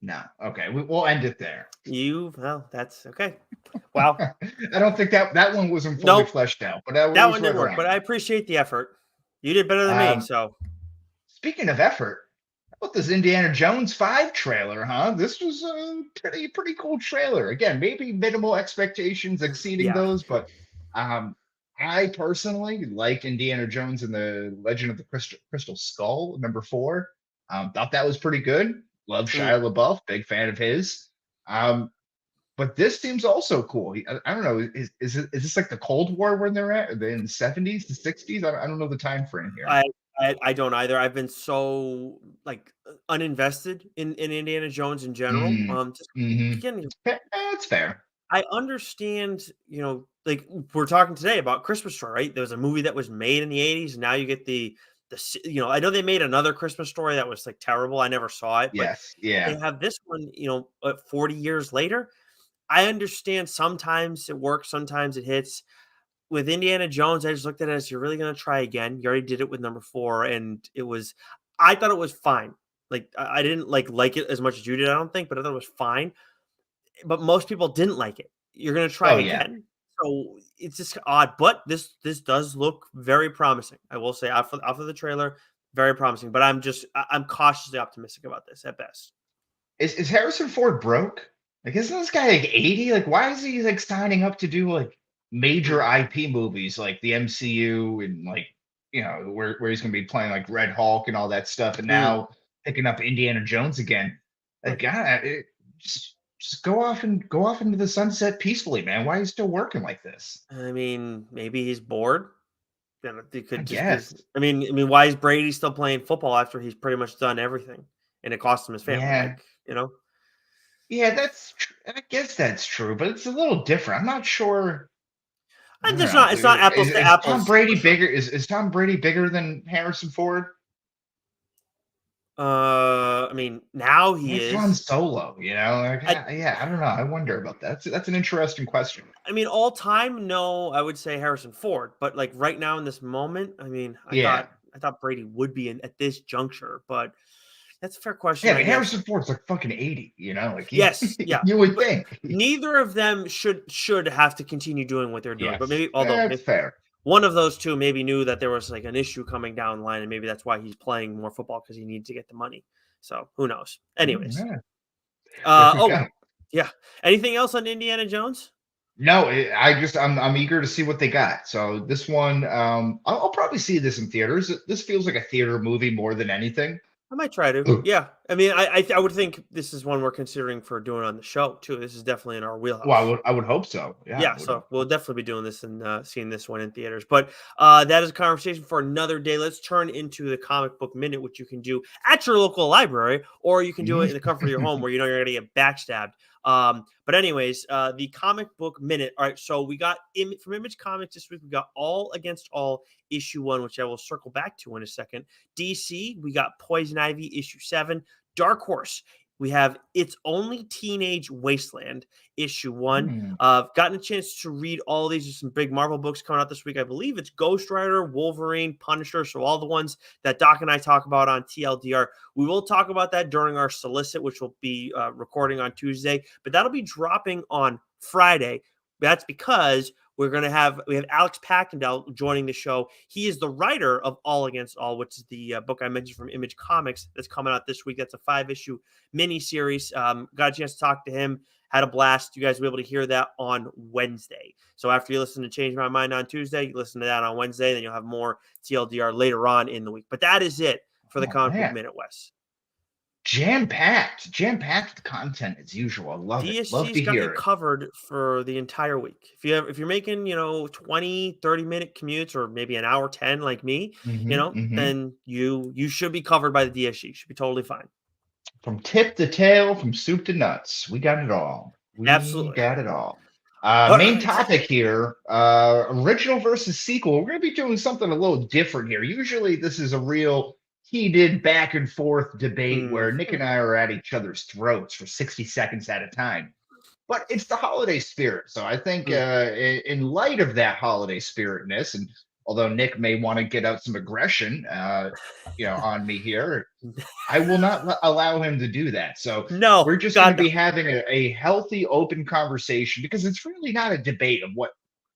Speaker 2: No. Okay, we'll end it there.
Speaker 1: Well, that's okay. Wow.
Speaker 2: I don't think that one wasn't fully
Speaker 1: Nope.
Speaker 2: fleshed out, but it
Speaker 1: That
Speaker 2: was
Speaker 1: one
Speaker 2: right
Speaker 1: didn't work, but
Speaker 2: around
Speaker 1: I
Speaker 2: there.
Speaker 1: appreciate the effort. You did better than me,
Speaker 2: Um,
Speaker 1: so
Speaker 2: Speaking of effort, how about this Indiana Jones 5 trailer, huh? This was a pretty cool trailer. Again, maybe minimal expectations exceeding
Speaker 1: yeah.
Speaker 2: those, but um, I personally like Indiana Jones and the Legend of the Crystal Skull, #4. Thought that was pretty good. Love
Speaker 1: Mm.
Speaker 2: Shia LaBeouf, big fan of his. Um, but this seems also cool. I don't know. Is this like the Cold War when they're at? Are they in the 70s, the 60s? I don't know the time frame here.
Speaker 1: I, I don't either. I've been so like uninvested in Indiana Jones in general.
Speaker 2: Mm,
Speaker 1: Just
Speaker 2: hmm.
Speaker 1: again,
Speaker 2: That's fair.
Speaker 1: I understand, like we're talking today about Christmas Story, right? There was a movie that was made in the 80s, and now you get I know they made another Christmas Story that was like terrible. I never saw it, but
Speaker 2: Yes.
Speaker 1: they
Speaker 2: Yeah.
Speaker 1: have this one, 40 years later. I understand sometimes it works, sometimes it hits. With Indiana Jones, I just looked at it as you're really gonna try again. You already did it with #4, and I thought it was fine. Like I didn't like it as much as you did, I don't think, but I thought it was fine. But most people didn't like it. You're gonna try
Speaker 2: Oh yeah.
Speaker 1: again. So it's just odd, but this does look very promising. I will say off of the trailer, very promising. But I'm cautiously optimistic about this at best.
Speaker 2: Is Harrison Ford broke? Like, isn't this guy like 80? Like, why is he like signing up to do like major
Speaker 1: Hmm.
Speaker 2: IP movies like the MCU and like where he's gonna be playing like Red Hulk and all that stuff, and
Speaker 1: Mm.
Speaker 2: now picking up Indiana Jones again? Like,
Speaker 1: Right.
Speaker 2: God, just go off into the sunset peacefully, man. Why are you still working like this?
Speaker 1: I mean, maybe he's bored. Then it
Speaker 2: I
Speaker 1: could just be.
Speaker 2: guess.
Speaker 1: I mean, why is Brady still playing football after he's pretty much done everything, and it cost him his family?
Speaker 2: Yeah.
Speaker 1: Like, you know,
Speaker 2: Yeah, I guess that's true, but it's a little different. I'm not sure. I
Speaker 1: and
Speaker 2: don't
Speaker 1: there's
Speaker 2: know.
Speaker 1: not. It's not apples to
Speaker 2: Is Tom
Speaker 1: apples for
Speaker 2: Brady
Speaker 1: sure.
Speaker 2: bigger? Is Tom Brady bigger than Harrison Ford?
Speaker 1: I mean, now he
Speaker 2: It's Han
Speaker 1: is.
Speaker 2: Solo, Like,
Speaker 1: I
Speaker 2: yeah, I don't know. I wonder about that. That's an interesting question.
Speaker 1: I mean, all time, no, I would say Harrison Ford, but like right now in this moment, I mean,
Speaker 2: Yeah,
Speaker 1: I thought Brady would be in at this juncture, but that's a fair question,
Speaker 2: yeah,
Speaker 1: I
Speaker 2: but
Speaker 1: guess.
Speaker 2: Harrison Ford's like fucking 80. Like
Speaker 1: Yes, yeah,
Speaker 2: you would
Speaker 1: but
Speaker 2: think.
Speaker 1: neither of them should have to continue doing what they're doing. But
Speaker 2: Yes,
Speaker 1: maybe,
Speaker 2: that's fair.
Speaker 1: one of those two maybe knew that there was like an issue coming down the line, and maybe that's why he's playing more football because he needs to get the money. So who knows? Anyways,
Speaker 2: Yeah, there we
Speaker 1: oh
Speaker 2: go.
Speaker 1: yeah. Anything else on Indiana Jones?
Speaker 2: No, I'm eager to see what they got. So this one, I'll probably see this in theaters. This feels like a theater movie more than anything.
Speaker 1: I might try to. Yeah. I mean, I would think this is one we're considering for doing on the show too. This is definitely in our
Speaker 2: Well,
Speaker 1: wheelhouse.
Speaker 2: I would hope so. Yeah,
Speaker 1: Yeah,
Speaker 2: I would
Speaker 1: so
Speaker 2: hope
Speaker 1: we'll
Speaker 2: so.
Speaker 1: definitely be doing this and seeing this one in theaters. But that is a conversation for another day. Let's turn into the comic book minute, which you can do at your local library, or you can do it in the comfort of your home where you know you're going to get backstabbed. But anyways, the comic book minute. All right, so we got from Image Comics this week. We got All Against All issue 1, which I will circle back to in a second. DC, we got Poison Ivy issue 7. Dark Horse, we have It's Only Teenage Wasteland issue 1.
Speaker 2: Hmm.
Speaker 1: I've gotten a chance to read all these. There's some big Marvel books coming out this week. I believe it's Ghost Rider, Wolverine, Punisher. So all the ones that Doc and I talk about on TLDR. We will talk about that during our solicit, which will be recording on Tuesday, but that'll be dropping on Friday. That's because we have Alex Packendell joining the show. He is the writer of All Against All, which is the book I mentioned from Image Comics that's coming out this week. That's a 5-issue miniseries. Got a chance to talk to him. Had a blast. You guys will be able to hear that on Wednesday. So after you listen to Change My Mind on Tuesday, you listen to that on Wednesday. Then you'll have more TLDR later on in the week. But that is it for the
Speaker 2: Oh
Speaker 1: Comic Book
Speaker 2: man,
Speaker 1: Minute, Wes.
Speaker 2: jam packed content as usual. Love it. Love
Speaker 1: DSG's
Speaker 2: to
Speaker 1: got you
Speaker 2: hear it.
Speaker 1: covered for the entire week. If you're making, 20, 30-minute commutes or maybe an hour 10 like me,
Speaker 2: Hmm.
Speaker 1: then you should be covered by the DSG. Should be totally fine.
Speaker 2: From tip to tail, from soup to nuts, we got it all. We
Speaker 1: Absolutely.
Speaker 2: got it all.
Speaker 1: All
Speaker 2: Main
Speaker 1: right.
Speaker 2: topic here, original versus sequel. We're going to be doing something a little different here. Usually, this is a real heated back and forth debate where Nick
Speaker 1: Mhm.
Speaker 2: and I are at each other's throats for 60 seconds at a time. But it's the holiday spirit. So I think
Speaker 1: Mm.
Speaker 2: in light of that holiday spiritness, and although Nick may want to get out some aggression, on me here, I will not allow him to do that. So we're
Speaker 1: No,
Speaker 2: just going to
Speaker 1: God,
Speaker 2: be
Speaker 1: no.
Speaker 2: having a healthy, open conversation because it's really not a debate of what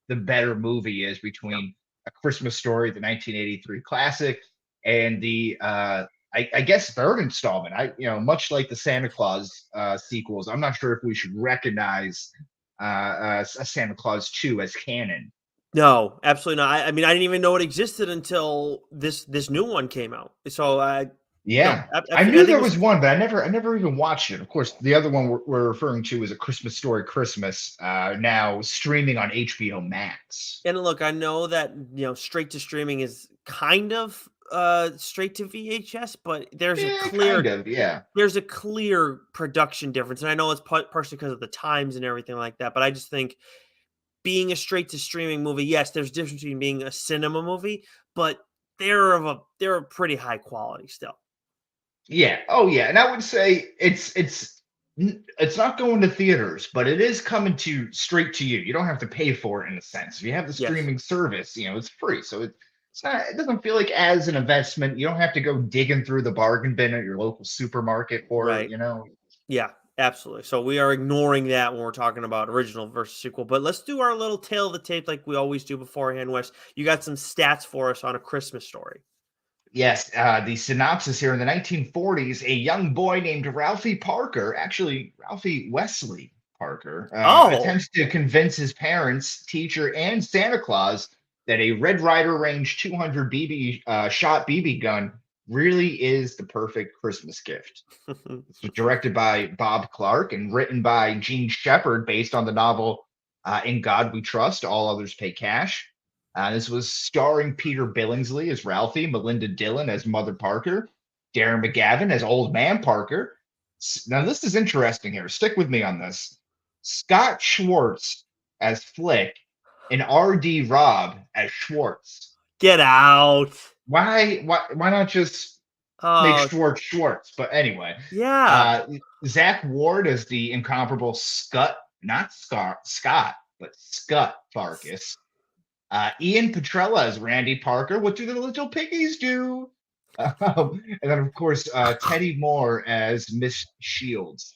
Speaker 2: the better movie is
Speaker 1: Yep.
Speaker 2: between A Christmas Story, the 1983 classic, and the I guess third installment. Much like the Santa Claus sequels, I'm not sure if we should recognize a Santa Claus 2 as canon.
Speaker 1: No, absolutely not. I mean, I didn't even know it existed until this new one came out. So I no,
Speaker 2: Yeah. I
Speaker 1: I
Speaker 2: knew
Speaker 1: think
Speaker 2: there
Speaker 1: we
Speaker 2: was
Speaker 1: should.
Speaker 2: one, but I never even watched it. Of course, the other one we're referring to is A Christmas Story Christmas, now streaming on HBO Max.
Speaker 1: And look, I know that straight to streaming is kind of straight to VHS, but
Speaker 2: Yeah, kind of. Yeah.
Speaker 1: there's a clear production difference. And I know it's partially because of the times and everything like that, but I just think being a straight to streaming movie, yes, there's a difference between being a cinema movie, but they're a pretty high quality still.
Speaker 2: Yeah. Oh, yeah. And I would say it's not going to theaters, but it is coming to straight to you. You don't have to pay for it in a sense. If you have the
Speaker 1: Yes.
Speaker 2: streaming service, it's free. So it's not. It doesn't feel like as an investment. You don't have to go digging through the bargain bin at your local supermarket for it.
Speaker 1: Right. Yeah. Absolutely. So we are ignoring that when we're talking about original versus sequel. But let's do our little tail of the tape like we always do beforehand, Wes. You got some stats for us on A Christmas Story.
Speaker 2: Yes, the synopsis here in the 1940s, a young boy named Ralphie Parker, actually Ralphie Wesley Parker,
Speaker 1: Oh,
Speaker 2: attempts to convince his parents, teacher, and Santa Claus that a Red Ryder Range 200 BB shot BB gun really is the perfect Christmas gift. This was directed by Bob Clark and written by Gene Shepard, based on the novel In God We Trust, All Others Pay Cash. This was starring Peter Billingsley as Ralphie, Melinda Dillon as Mother Parker, Darren McGavin as Old Man Parker. Now, this is interesting here. Stick with me on this. Scott Schwartz as Flick and R.D. Robb as Schwartz.
Speaker 1: get out.
Speaker 2: Why not just make
Speaker 1: Oh,
Speaker 2: Schwartz Schwartz? But anyway,
Speaker 1: yeah.
Speaker 2: uh, Zach Ward as the incomparable not Scott, but Scott Farkas. Ian Petrella as Randy Parker. What do the little piggies do? And then, of course, Teddy Moore as Miss Shields.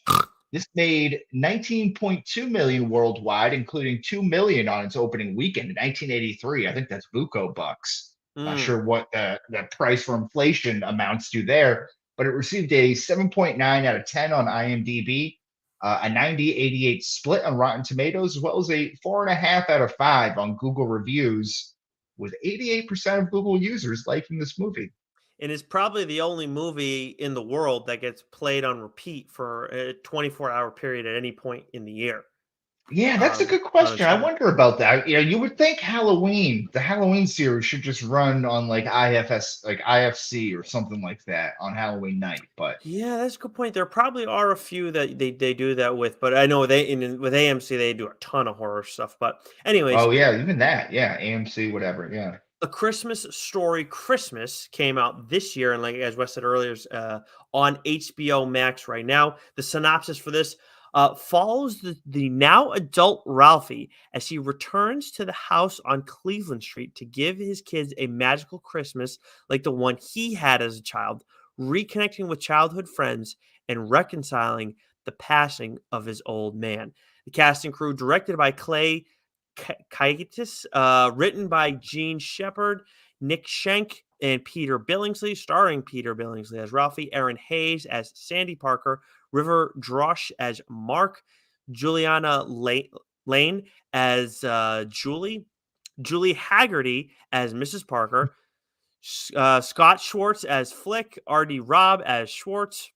Speaker 2: This made 19.2 million worldwide, including 2 million on its opening weekend in 1983. I think that's Buco bucks. Not
Speaker 1: Mm.
Speaker 2: sure what the price for inflation amounts to there, but it received a 7.9 out of 10 on IMDb, a 90-88 split on Rotten Tomatoes, as well as a 4.5 out of 5 on Google reviews, with 88% of Google users liking this movie.
Speaker 1: And it's probably the only movie in the world that gets played on repeat for a 24-hour period at any point in the year
Speaker 2: Yeah, that's a good
Speaker 1: on
Speaker 2: question.
Speaker 1: its
Speaker 2: I
Speaker 1: own.
Speaker 2: wonder about that. You would think the Halloween series should just run on like IFS, like IFC or something like that on Halloween night. But
Speaker 1: Yeah, that's a good point. There probably are a few that they do that with, but I know with AMC they do a ton of horror stuff. But anyways,
Speaker 2: oh yeah, even that, yeah, AMC, whatever, yeah.
Speaker 1: A Christmas Story Christmas came out this year, and like as Wes said earlier, is on HBO Max right now. The synopsis for this follows the now adult Ralphie as he returns to the house on Cleveland Street to give his kids a magical Christmas like the one he had as a child, reconnecting with childhood friends and reconciling the passing of his old man. The cast and crew, directed by Clay Kaitis, written by Gene Shepard, Nick Schenk, and Peter Billingsley, starring Peter Billingsley as Ralphie, Aaron Hayes as Sandy Parker, River Drosh as Mark, Juliana Lane as Julie, Julie Haggerty as Mrs. Parker, Scott Schwartz as Flick, R.D. Robb as Schwartz,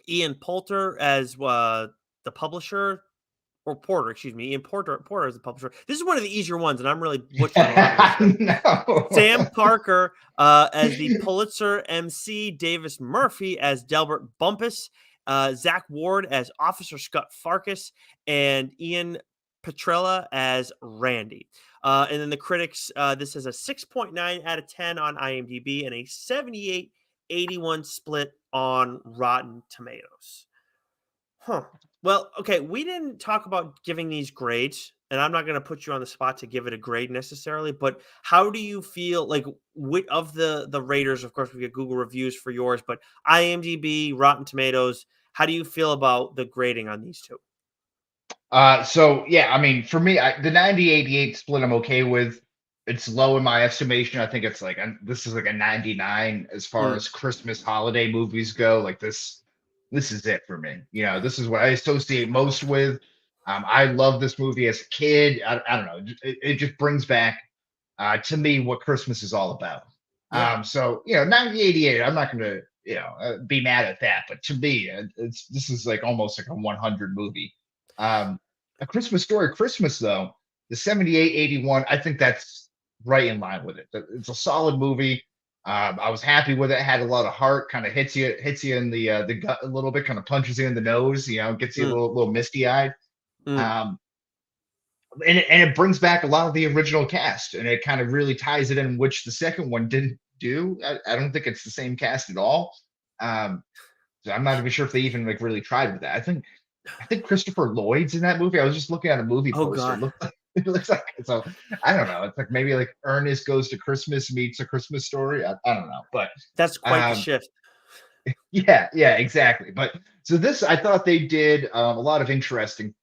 Speaker 1: Ian Poulter as the publisher, or Porter, excuse me. Ian Porter is the publisher. This is one of the easier ones, and I'm really butchering a lot of this here. Sam
Speaker 2: No.
Speaker 1: Parker as the Pulitzer MC, Davis Murphy as Delbert Bumpus, Zach Ward as Officer Scott Farkas, and Ian Petrella as Randy. And then the critics, this is a 6.9 out of 10 on IMDb and a 78-81 split on Rotten Tomatoes. Huh. Well, okay, we didn't talk about giving these grades, and I'm not going to put you on the spot to give it a grade necessarily, but how do you feel like of the raters, of course we get Google reviews for yours, but IMDb, Rotten Tomatoes, how do you feel about the grading on these two?
Speaker 2: So yeah, I mean, for me, the 90-88 split, I'm okay with. It's low in my estimation. I think it's like this is like a 99 as far
Speaker 1: Mm,
Speaker 2: as Christmas holiday movies go. Like this is it for me. This is what I associate most with. I love this movie as a kid. I don't know. It just brings back to me what Christmas is all about.
Speaker 1: yeah.
Speaker 2: So 90-88. I'm not going to be mad at that, but to me, this is like almost like a 100 movie. Um, a Christmas Story Christmas, though, the 78-81, I think that's right in line with it. It's a solid movie. I was happy with it. Had a lot of heart. Kind of hits you in the gut a little bit. Kind of punches you in the nose. Gets you a
Speaker 1: Mm,
Speaker 2: little misty eyed.
Speaker 1: mm.
Speaker 2: Um, and it brings back a lot of the original cast, and it kind of really ties it in, which the second one didn't do. I don't think it's the same cast at all. Um, so I'm not even sure if they even like really tried with that. I think Christopher Lloyd's in that movie. I was just looking at a movie
Speaker 1: Oh
Speaker 2: poster.
Speaker 1: God,
Speaker 2: It looks like so. I don't know. It's like maybe like Ernest Goes to Christmas meets A Christmas Story. I don't know, but
Speaker 1: that's quite the
Speaker 2: um,
Speaker 1: shift.
Speaker 2: Yeah, yeah, exactly. But so this, I thought they did a lot of interesting,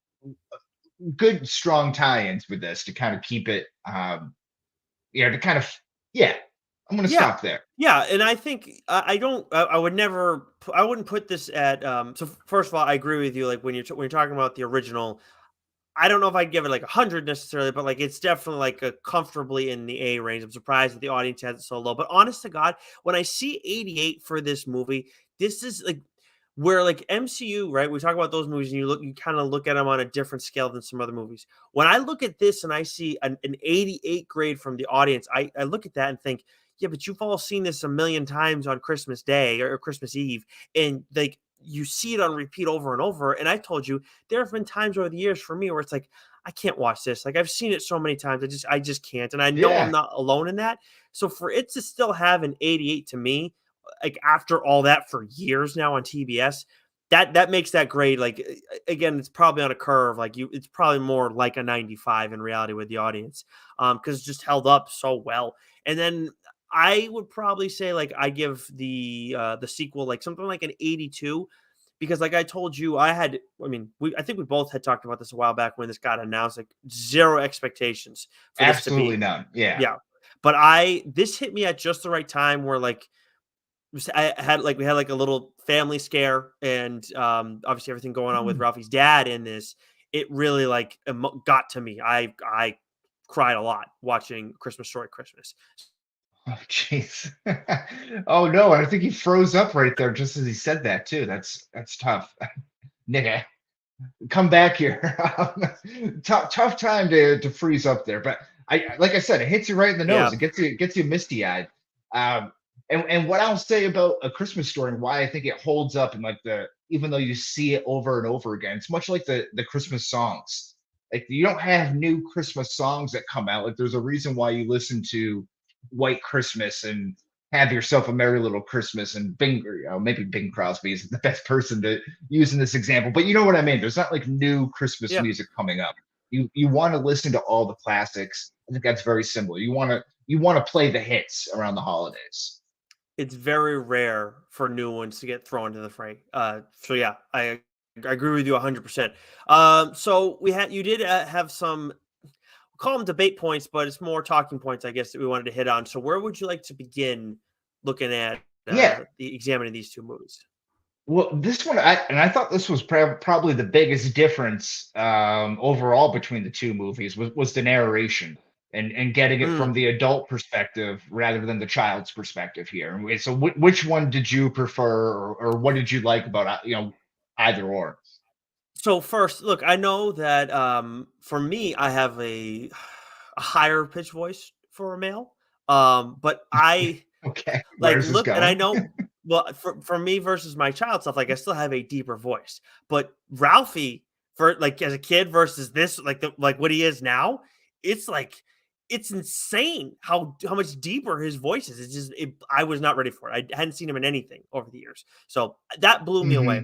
Speaker 2: good, strong tie-ins with this to kind of keep it, to kind of, yeah. I'm gonna
Speaker 1: Yeah.
Speaker 2: stop there.
Speaker 1: Yeah, and I think I don't I would never I wouldn't put this at so first of all, I agree with you like when you're talking about the original, I don't know if I'd give it like 100 necessarily, but like it's definitely like a comfortably in the A range. I'm surprised that the audience has it so low. But honest to God, when I see 88 for this movie, this is like where like MCU, right? We talk about those movies and you kind of look at them on a different scale than some other movies. When I look at this and I see an 88 grade from the audience, I look at that and think, yeah, but you've all seen this a million times on Christmas Day or Christmas Eve, and like you see it on repeat over and over. And I told you there have been times over the years for me where it's like, I can't watch this. Like I've seen it so many times. I just can't. And I know I'm
Speaker 2: Yeah,
Speaker 1: not alone in that. So for it to still have an 88 to me, like after all that for years now on TBS, that makes that grade like again, it's probably on a curve. Like it's probably more like a 95 in reality with the audience. Because it's just held up so well. And then I would probably say like I give the sequel like something like an 82 because like I told you, I mean, I think we both had talked about this a while back when this got announced, like zero expectations for this to
Speaker 2: absolutely
Speaker 1: be,
Speaker 2: none. Yeah.
Speaker 1: yeah. But this hit me at just the right time where like we had like a little family scare and obviously everything going on with
Speaker 2: Hmm.
Speaker 1: Ralphie's dad in this, it really like got to me. I cried a lot watching Christmas Story Christmas.
Speaker 2: Oh, jeez. Oh no, I think he froze up right there just as he said that too. That's tough. Nick, come back here. Tough time to freeze up there. But like I said, it hits you right in the nose.
Speaker 1: Yeah.
Speaker 2: It gets you misty eyed. Um, and what I'll say about A Christmas Story and why I think it holds up and like the even though you see it over and over again, it's much like the Christmas songs. Like you don't have new Christmas songs that come out. Like there's a reason why you listen to White Christmas and Have Yourself a Merry Little Christmas and Bing, or, maybe Bing Crosby is the best person to using this example, but you know what I mean. There's not like new Christmas
Speaker 1: Yeah.
Speaker 2: music coming up. You want to listen to all the classics. I think that's very similar. You want to play the hits around the holidays.
Speaker 1: It's very rare for new ones to get thrown into the fray. So yeah, I agree with you 100%. So you did have some we'll call them debate points, but it's more talking points, I guess, that we wanted to hit on. So where would you like to begin looking at
Speaker 2: Yeah.
Speaker 1: examining these two movies?
Speaker 2: Well, this one, I thought this was probably the biggest difference overall between the two movies was the narration and getting it from
Speaker 1: Mm.
Speaker 2: the adult perspective rather than the child's perspective here. And so, which one did you prefer, or what did you like about either or?
Speaker 1: So first, look, I know that for me, I have a higher pitch voice for a male. But I
Speaker 2: Okay,
Speaker 1: like
Speaker 2: where's this
Speaker 1: look, and I
Speaker 2: going?
Speaker 1: know well for me versus my child stuff, like I still have a deeper voice. But Ralphie for like as a kid versus this, like what he is now, it's like it's insane how much deeper his voice is. I was not ready for it. I hadn't seen him in anything over the years. So that blew me away.
Speaker 2: Hmm.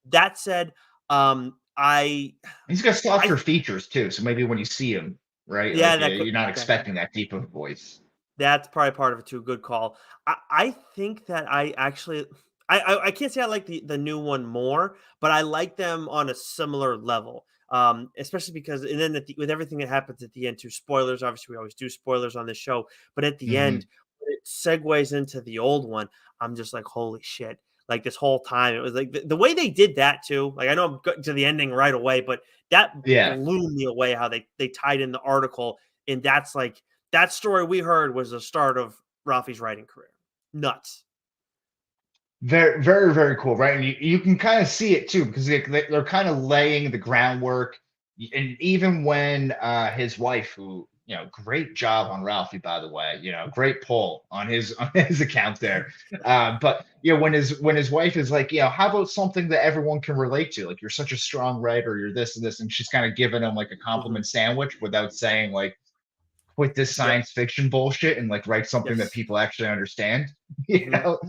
Speaker 1: That said, I
Speaker 2: He's got
Speaker 1: I
Speaker 2: softer features too, so maybe when you see him, right,
Speaker 1: yeah,
Speaker 2: like you're not
Speaker 1: that could
Speaker 2: expecting that deep of a voice.
Speaker 1: that's probably part of it too. Good call. I think that I actually I can't say I like the new one more, but I like them on a similar level. Especially because and then with everything that happens at the end too, spoilers. Obviously, we always do spoilers on this show, but at the end,
Speaker 2: Hmm.
Speaker 1: when it segues into the old one. I'm just like, holy shit! Like this whole time, it was like the way they did that too. Like I know I'm getting to the ending right away, but that
Speaker 2: Yeah.
Speaker 1: blew me away how they tied in the article, and that's like that story we heard was the start of Ralphie's writing career. Nuts.
Speaker 2: Very, very, very cool, right? And you can kind of see it too because they're kind of laying the groundwork. And even when his wife, who great job on Ralphie, by the way, great pull on his on his account there. But when his wife is like, how about something that everyone can relate to? Like you're such a strong writer, you're this and this, and she's kind of giving him like a
Speaker 1: Mhm.
Speaker 2: compliment sandwich without saying like quit this
Speaker 1: Yep.
Speaker 2: science fiction bullshit and like write something that
Speaker 1: Yes.
Speaker 2: people actually understand. you
Speaker 1: Mhm.
Speaker 2: know,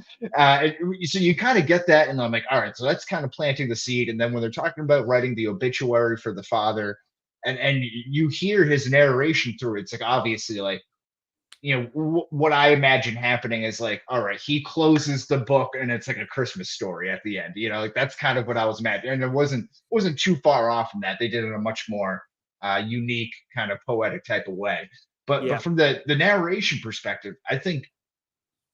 Speaker 2: so you kind of get that, and I'm like, all right, so that's kind of planting the seed. And then when they're talking about writing the obituary for the father, and you hear his narration through, it's like obviously like what I imagine happening is like, all right, he closes the book and it's like a Christmas story at the end. Like that's kind of what I was imagining, and it wasn't too far off from that. They did it in a much more unique kind of poetic type of way. But
Speaker 1: Yeah.
Speaker 2: from the narration perspective, I think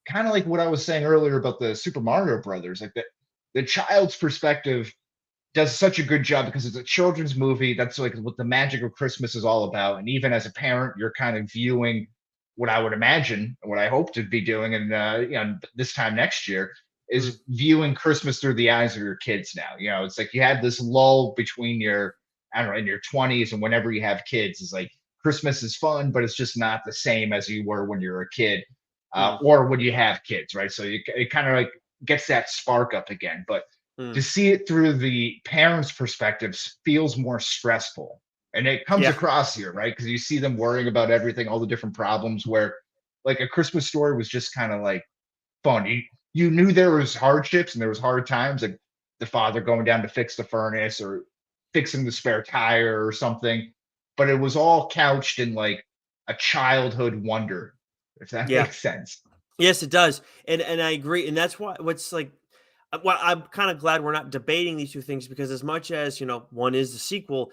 Speaker 2: kind of like what I was saying earlier about the Super Mario Brothers, like the child's perspective does such a good job because it's a children's movie. That's like what the magic of Christmas is all about. And even as a parent, you're kind of viewing what I would imagine, what I hope to be doing, and this time next year
Speaker 1: Mm.
Speaker 2: is viewing Christmas through the eyes of your kids. Now, it's like you had this lull between your, I don't know, in your 20s and whenever you have kids. Is like Christmas is fun, but it's just not the same as you were when you were a kid,
Speaker 1: Mm.
Speaker 2: or when you have kids, right? So it kind of like gets that spark up again, but to
Speaker 1: Mm.
Speaker 2: see it through the parents' perspectives feels more stressful. And it comes
Speaker 1: Yeah.
Speaker 2: across here, right? Because you see them worrying about everything, all the different problems, where like a Christmas story was just kind of like fun. You knew there was hardships and there was hard times, like the father going down to fix the furnace or fixing the spare tire or something. But it was all couched in like a childhood wonder, if that
Speaker 1: Yeah.
Speaker 2: makes sense.
Speaker 1: Yes, it does, and I agree, and that's why what's like, well, I'm kind of glad we're not debating these two things because as much as one is the sequel,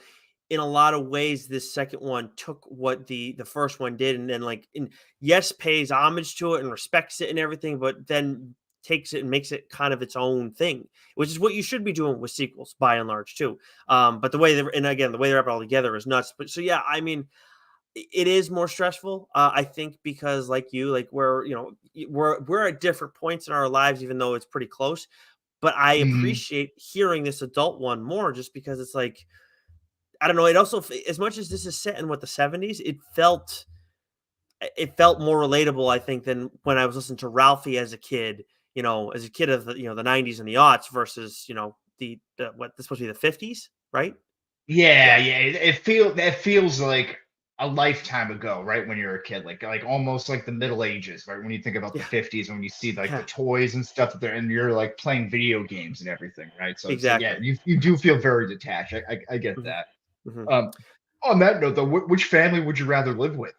Speaker 1: in a lot of ways, this second one took what the first one did, and then yes, pays homage to it and respects it and everything, but then takes it and makes it kind of its own thing, which is what you should be doing with sequels by and large too. But the way they and again the way they wrap it all together is nuts. But so yeah, I mean, it is more stressful, I think, because like you, like we're at different points in our lives, even though it's pretty close. But I
Speaker 2: Mhm.
Speaker 1: appreciate hearing this adult one more, just because it's like I don't know. It also, as much as this is set in what the '70s, it felt more relatable, I think, than when I was listening to Ralphie as a kid. As a kid of the '90s and the aughts versus the what this supposed to be the '50s, right?
Speaker 2: Yeah,
Speaker 1: Yeah,
Speaker 2: yeah. It feels like a lifetime ago, right? When you're a kid, like almost like the Middle Ages, right? When you think about the
Speaker 1: yeah,
Speaker 2: 50s, when you see like the
Speaker 1: yeah,
Speaker 2: toys and stuff that they're and you're like playing video games and everything, right? So it's like, yeah,
Speaker 1: exactly.
Speaker 2: you do feel very detached. I get
Speaker 1: Mhm,
Speaker 2: that.
Speaker 1: mhm.
Speaker 2: Um, on that note, though, which family would you rather live with?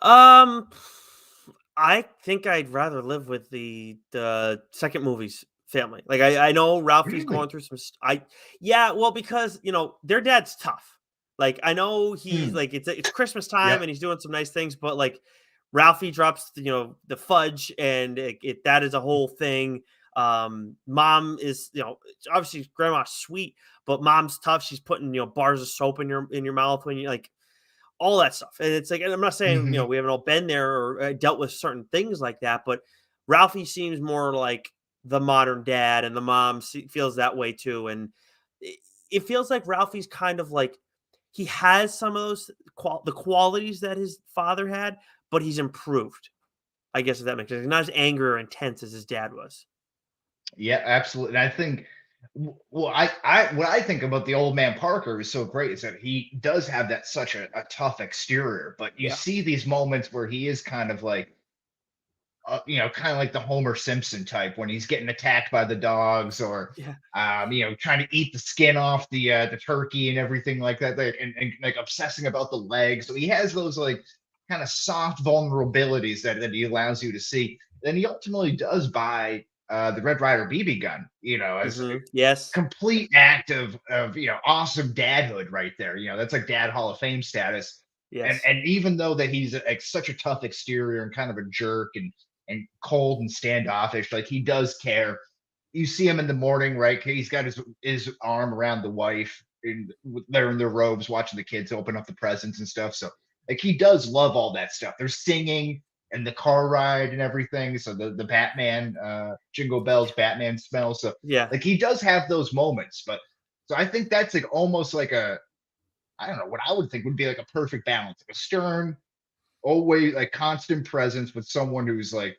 Speaker 1: Um, I think I'd rather live with the second movie's family. Like I know Ralphie's
Speaker 2: Really?
Speaker 1: going through some. Yeah, well, because their dad's tough. Like I know he's
Speaker 2: Hmm.
Speaker 1: like it's Christmas time
Speaker 2: Yep.
Speaker 1: and he's doing some nice things, but like Ralphie drops the fudge and that is a whole thing. Mom is obviously grandma's sweet, but mom's tough. She's putting bars of soap in your mouth when you like all that stuff. And it's like, and I'm not saying,
Speaker 2: Hmm.
Speaker 1: we haven't all been there or dealt with certain things like that, but Ralphie seems more like the modern dad, and the mom feels that way too. And it, it feels like Ralphie's kind of like he has some of those the qualities that his father had, but he's improved. I guess if that makes sense. He's not as angry or intense as his dad was.
Speaker 2: Yeah, absolutely. And I think, well, I what I think about the old man Parker is so great is that he does have that such a tough exterior, but you
Speaker 1: Yeah.
Speaker 2: see these moments where he is kind of like, kind of like the Homer Simpson type when he's getting attacked by the dogs, or
Speaker 1: Yeah.
Speaker 2: trying to eat the skin off the turkey and everything like that, like, and like obsessing about the legs. So he has those like kind of soft vulnerabilities that he allows you to see. Then he ultimately does buy the Red Ryder BB gun, as
Speaker 1: Yes.
Speaker 2: complete act of awesome dadhood right there. That's like dad Hall of Fame status. And
Speaker 1: Yes.
Speaker 2: and even though that he's like such a tough exterior and kind of a jerk and cold and standoffish, like he does care. You see him in the morning, right? He's got his arm around the wife, and they're in their robes watching the kids open up the presents and stuff. So like he does love all that stuff. They're singing and the car ride and everything. So the Batman, Jingle Bells Batman smell. So
Speaker 1: Yeah.
Speaker 2: like he does have those moments, but so I think that's like almost like a, I don't know, what I would think would be like a perfect balance, like a stern, always like constant presence with someone who's like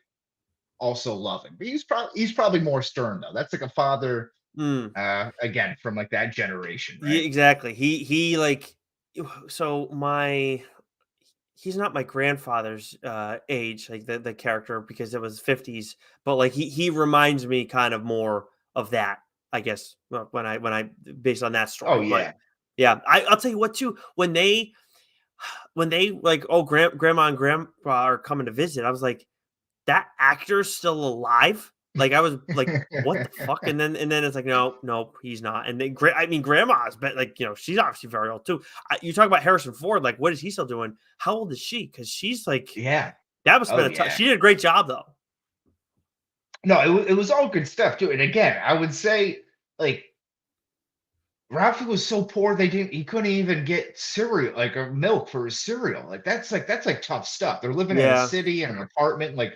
Speaker 2: also loving. But he's probably more stern though. That's like a father,
Speaker 1: Mm.
Speaker 2: again, from like that generation,
Speaker 1: Yeah,
Speaker 2: right?
Speaker 1: exactly. He like so my he's not my grandfather's age, like the character, because it was '50s, but like he reminds me kind of more of that, I guess, when I based on that
Speaker 2: Oh
Speaker 1: story. But
Speaker 2: yeah.
Speaker 1: yeah, I'll tell you what too, when they when they like, oh, grandma and grandpa are coming to visit, I was like, that actor's still alive? Like, I was like, "What the fuck?" And then it's like, "No, no, he's not." And then I mean, grandma's but like, she's obviously very old too. You talk about Harrison Ford, like, what is he still doing? How old is she? Because she's like,
Speaker 2: Yeah.
Speaker 1: that must have
Speaker 2: Oh
Speaker 1: been a tough.
Speaker 2: yeah.
Speaker 1: She did a great job though.
Speaker 2: No, it was all good stuff too. And again, I would say like Ralphie was so poor he couldn't even get cereal, like a milk for his cereal. Like that's like tough stuff. They're living in a
Speaker 1: Yeah,
Speaker 2: city in an apartment. Like,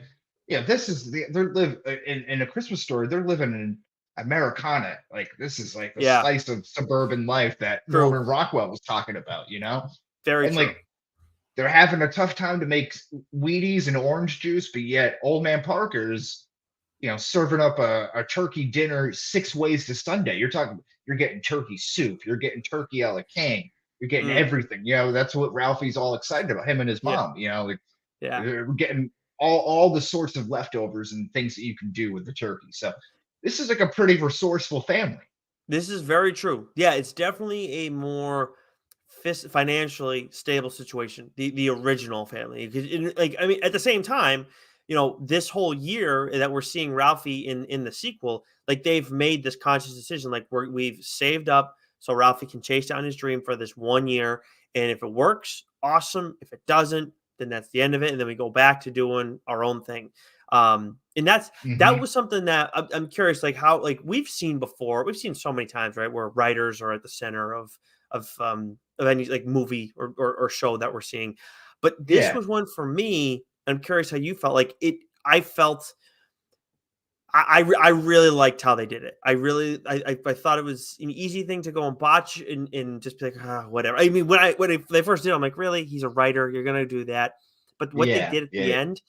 Speaker 2: yeah, this is they're live in a Christmas Story. They're living in Americana. Like this is like the
Speaker 1: yeah,
Speaker 2: slice of suburban life that
Speaker 1: true,
Speaker 2: Norman Rockwell was talking about. You know,
Speaker 1: very
Speaker 2: and
Speaker 1: true.
Speaker 2: like they're having a tough time to make Wheaties and orange juice, but yet Old Man Parker's serving up a turkey dinner 6 ways to Sunday. You're getting turkey soup, you're getting turkey a la king, you're getting
Speaker 1: Mm,
Speaker 2: everything. That's what Ralphie's all excited about. Him and his
Speaker 1: yeah,
Speaker 2: mom. Like
Speaker 1: yeah.
Speaker 2: we're getting all the sorts of leftovers and things that you can do with the turkey. So this is like a pretty resourceful family.
Speaker 1: This is very true. Yeah, it's definitely a more financially stable situation. The original family, 'cause like, I mean, at the same time, this whole year that we're seeing Ralphie in the sequel, like they've made this conscious decision, like we've saved up so Ralphie can chase down his dream for this 1 year, and if it works, awesome. If it doesn't, then that's the end of it, and then we go back to doing our own thing. And that
Speaker 2: Hmm.
Speaker 1: was something that I'm curious, like how like we've seen before. We've seen so many times, right, where writers are at the center of any like movie or show that we're seeing. But this
Speaker 2: Yeah.
Speaker 1: was one for me. I'm curious how you felt. Like it, I felt I really liked how they did it. I thought it was an easy thing to go and botch and just be like, "Ah, whatever." I mean, they first did it, I'm like, "Really? He's a writer. You're gonna do that." But what they
Speaker 2: Yeah.
Speaker 1: did at the
Speaker 2: Yeah.
Speaker 1: end,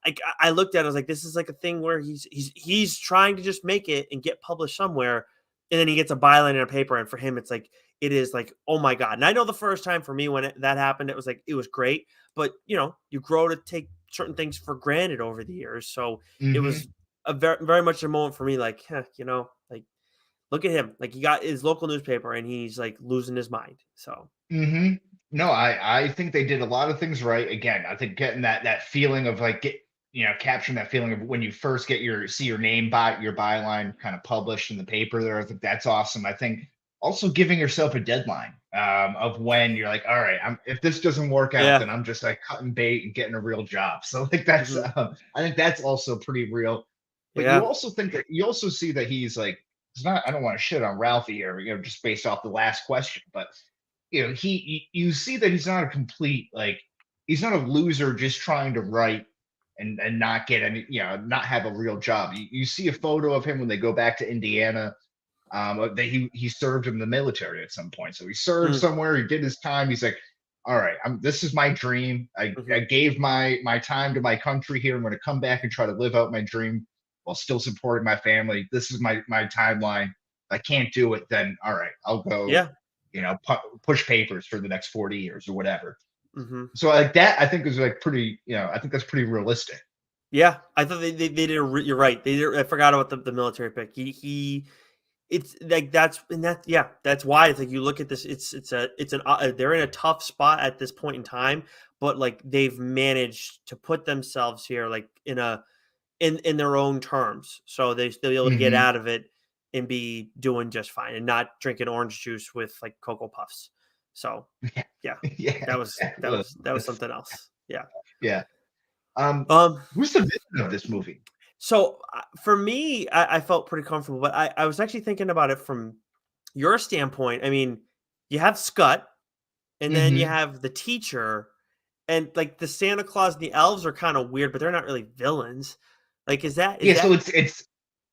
Speaker 1: like I looked at it, I was like, "This is like a thing where he's trying to just make it and get published somewhere, and then he gets a byline in a paper, and for him, it's like it is like, oh my god." And I know the first time for me when that happened, it was like it was great, but you grow to take certain things for granted over the years, so it
Speaker 2: Hmm.
Speaker 1: was a very much a moment for me, like, like look at him, like he got his local newspaper and he's like losing his mind. So
Speaker 2: Hmm. No, I think they did a lot of things right. Again, I think getting that feeling of like capturing that feeling of when you first see your name by your byline kind of published in the paper there. I think that's awesome. I think also giving yourself a deadline of when you're like, all right, if this doesn't work out,
Speaker 1: yeah,
Speaker 2: then I'm just like cutting bait and getting a real job. So like that's
Speaker 1: hmm,
Speaker 2: I think that's also pretty real. But
Speaker 1: yeah,
Speaker 2: you also see that he's like it's not. I don't want to shit on Ralphie here, just based off the last question, but you see that he's not a complete like he's not a loser just trying to write and not get any not have a real job. You see a photo of him when they go back to Indiana. That he served in the military at some point, so he served
Speaker 1: mm,
Speaker 2: somewhere. He did his time. He's like, all right, this is my dream. I
Speaker 1: hmm,
Speaker 2: gave my time to my country here. I'm going to come back and try to live out my dream while still supporting my family. This is my timeline. If I can't do it, then all right, I'll go
Speaker 1: yeah,
Speaker 2: push papers for the next 40 years or whatever.
Speaker 1: hmm,
Speaker 2: So like that, I think is like pretty, I think that's pretty realistic.
Speaker 1: yeah. I thought they did. You're right. They did, I forgot about the military pick. He it's like that's why it's like you look at this. They're in a tough spot at this point in time, but like they've managed to put themselves here like in their own terms. So they'll be able to get
Speaker 2: Hmm.
Speaker 1: out of it and be doing just fine and not drinking orange juice with like Cocoa Puffs. So yeah,
Speaker 2: Yeah,
Speaker 1: that was something else. Yeah.
Speaker 2: yeah. Um,
Speaker 1: Um.
Speaker 2: who's the villain of this movie?
Speaker 1: So for me, I felt pretty comfortable, but I was actually thinking about it from your standpoint. I mean, you have Scott, and then you
Speaker 2: Hmm.
Speaker 1: have the teacher, and like the Santa Claus and the elves are kind of weird, but they're not really villains. Like, is
Speaker 2: Yeah, so
Speaker 1: that
Speaker 2: it's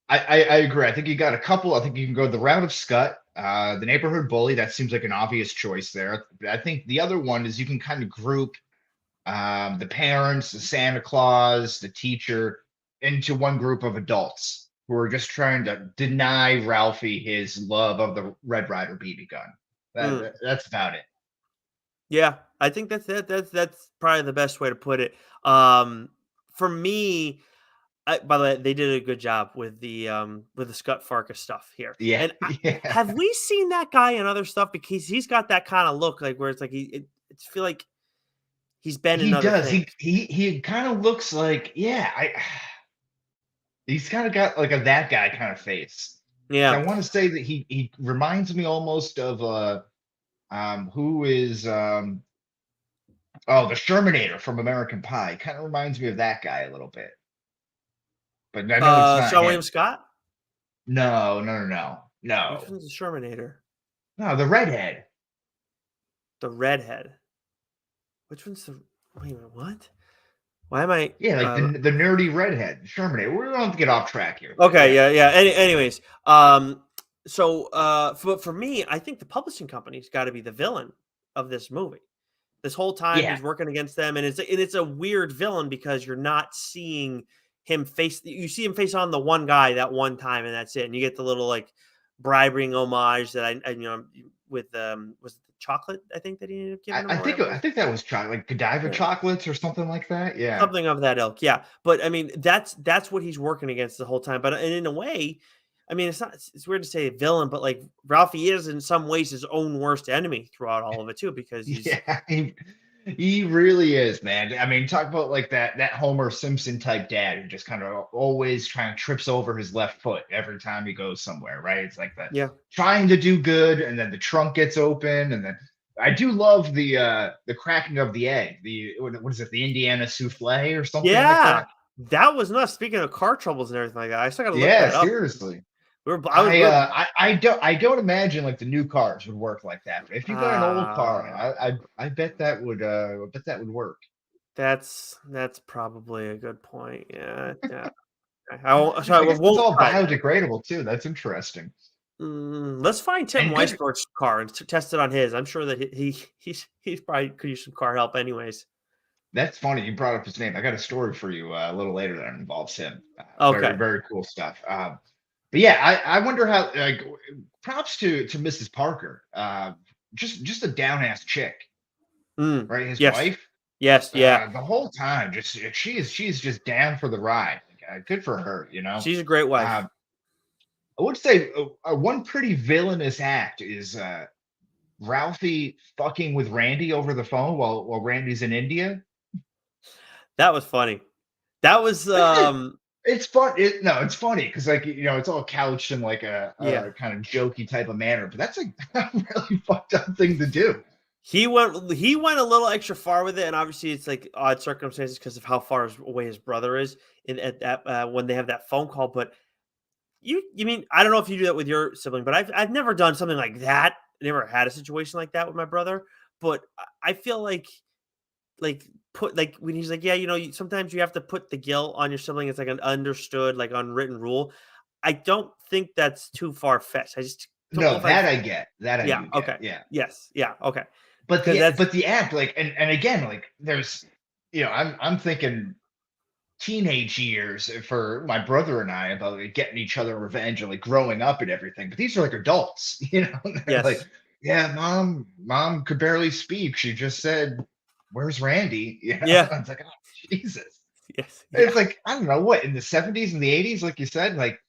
Speaker 2: I agree. I think you got a couple. I think you can go the route of Scott, the neighborhood bully. That seems like an obvious choice there. I think the other one is you can kind of group the parents, the Santa Claus, the teacher into one group of adults who are just trying to deny Ralphie his love of the Red Ryder BB gun.
Speaker 1: mm,
Speaker 2: That's about it.
Speaker 1: yeah, I think that's probably the best way to put it. For me, by the way, they did a good job with the Scott Farkus stuff here.
Speaker 2: Yeah,
Speaker 1: And
Speaker 2: yeah.
Speaker 1: have we seen that guy in other stuff? Because he's got that kind of look, like where it's like it's feel like. He's been in
Speaker 2: He
Speaker 1: other
Speaker 2: does.
Speaker 1: things.
Speaker 2: He kind of looks like, yeah, he's kind of got like a that guy kind of face.
Speaker 1: Yeah.
Speaker 2: I want to say that he reminds me almost of who is oh, the Shermanator from American Pie. Kind of reminds me of that guy a little bit. But I know it's not
Speaker 1: Sean William
Speaker 2: him.
Speaker 1: Scott?
Speaker 2: No, no, no, no.
Speaker 1: Which
Speaker 2: No.
Speaker 1: one's the Shermanator?
Speaker 2: No, the redhead.
Speaker 1: The redhead. Which one's the wait a minute, what? Why am I
Speaker 2: Yeah, like the nerdy redhead, Shermanator. We don't have to get off track here, but
Speaker 1: okay,
Speaker 2: yeah.
Speaker 1: yeah, yeah. Anyways, so for me, I think the publishing company's got to be the villain of this movie. This whole time
Speaker 2: Yeah.
Speaker 1: he's working against them, and it's a weird villain because you're not seeing him face. You see him face on the one guy that one time, and that's it. And you get the little like bribery homage that with was it the chocolate I think that he ended up giving him or whatever.
Speaker 2: I think that was like Godiva
Speaker 1: Yeah.
Speaker 2: chocolates or something like that. Yeah.
Speaker 1: Something of that ilk, yeah. But I mean, that's what he's working against the whole time. But and in a way, I mean, it's not. It's weird to say villain, but like Ralphie is in some ways his own worst enemy throughout all of it too, because he's
Speaker 2: Yeah, he really is, man. I mean, talk about like that Homer Simpson type dad who just kind of always trying to trips over his left foot every time he goes somewhere, right? It's like the
Speaker 1: yeah,
Speaker 2: trying to do good, and then the trunk gets open, and then I do love the cracking of the egg. The what is it? The Indiana souffle or something like
Speaker 1: yeah.
Speaker 2: that.
Speaker 1: That was nuts. Speaking of car troubles and everything like that, I still got to look
Speaker 2: Yeah,
Speaker 1: that up.
Speaker 2: seriously.
Speaker 1: I was we're
Speaker 2: I don't imagine like the new cars would work like that. But if you got an old car,
Speaker 1: uh
Speaker 2: I bet that would work.
Speaker 1: that's probably a good point. Yeah, yeah. So I
Speaker 2: I guess it's
Speaker 1: won't
Speaker 2: all
Speaker 1: try that.
Speaker 2: biodegradable too. That's interesting.
Speaker 1: Let's find Tim
Speaker 2: And good.
Speaker 1: Weisberg's car and test it on his. I'm sure that he's probably could use some car help anyways.
Speaker 2: That's funny. You brought up his name. I got a story for you a little later that involves him. Very
Speaker 1: Okay.
Speaker 2: very cool stuff. But yeah, I wonder how. Like, props to Mrs. Parker. Just a down ass chick,
Speaker 1: Mm,
Speaker 2: right? His
Speaker 1: yes.
Speaker 2: wife.
Speaker 1: Yes. Yeah.
Speaker 2: The whole time, just she's just down for the ride. Good for her, you know.
Speaker 1: She's a great wife.
Speaker 2: Um, I would say one pretty villainous act is Ralphie fucking with Randy over the phone while Randy's in India.
Speaker 1: That was funny. That was
Speaker 2: It's fun. It's funny because like it's all couched in like
Speaker 1: yeah.
Speaker 2: a kind of jokey type of manner, but that's a really fucked up thing to do.
Speaker 1: He went a little extra far with it, and obviously it's like odd circumstances because of how far away his brother is in at that when they have that phone call. But you mean I don't know if you do that with your sibling, but I've never done something like that. I never had a situation like that with my brother. But I feel like put like when he's like, yeah, sometimes you have to put the guilt on your sibling. It's like an understood, like unwritten rule. I don't think that's too far fetched. I just don't know
Speaker 2: No,
Speaker 1: if I've
Speaker 2: that I get. That I
Speaker 1: yeah,
Speaker 2: do get.
Speaker 1: okay.
Speaker 2: Yeah.
Speaker 1: Yes, yeah, okay.
Speaker 2: But
Speaker 1: Because that's
Speaker 2: the act like and again like there's I'm thinking teenage years for my brother and I about like, getting each other revenge and like growing up and everything. But these are like adults, They're like,
Speaker 1: yes.
Speaker 2: yeah, mom could barely speak. She just said, "Where's Randy?"
Speaker 1: Yeah.
Speaker 2: It's like, oh, Jesus.
Speaker 1: Yes.
Speaker 2: It's
Speaker 1: Yeah.
Speaker 2: like I don't know what in the 70s and the 80s, like you said, like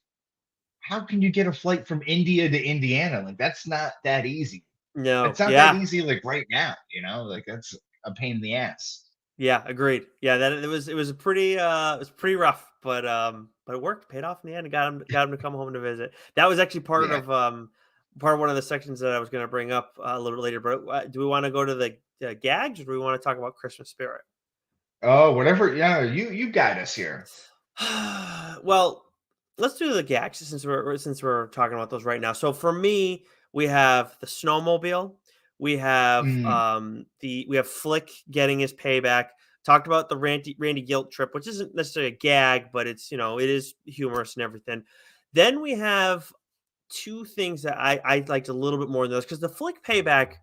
Speaker 2: how can you get a flight from India to Indiana? Like that's not that easy.
Speaker 1: No.
Speaker 2: It's not that
Speaker 1: Yeah.
Speaker 2: easy like right now, Like that's a pain in the ass.
Speaker 1: Yeah, agreed. Yeah, that it was a pretty it was pretty rough, but it worked, paid off in the end, and got him to come home to visit. That was actually
Speaker 2: Yeah.
Speaker 1: part of one of the sections that I was going to bring up a little bit later. But do we want to go to the gags, or do we want to talk about Christmas spirit?
Speaker 2: Oh, whatever. Yeah, you guide us here.
Speaker 1: Well, let's do the gags since we're talking about those right now. So for me, we have the snowmobile.
Speaker 2: Mm.
Speaker 1: We have Flick getting his payback. Talked about the Randy guilt trip, which isn't necessarily a gag, but it is humorous and everything. Then we have two things that I liked a little bit more than those because the Flick payback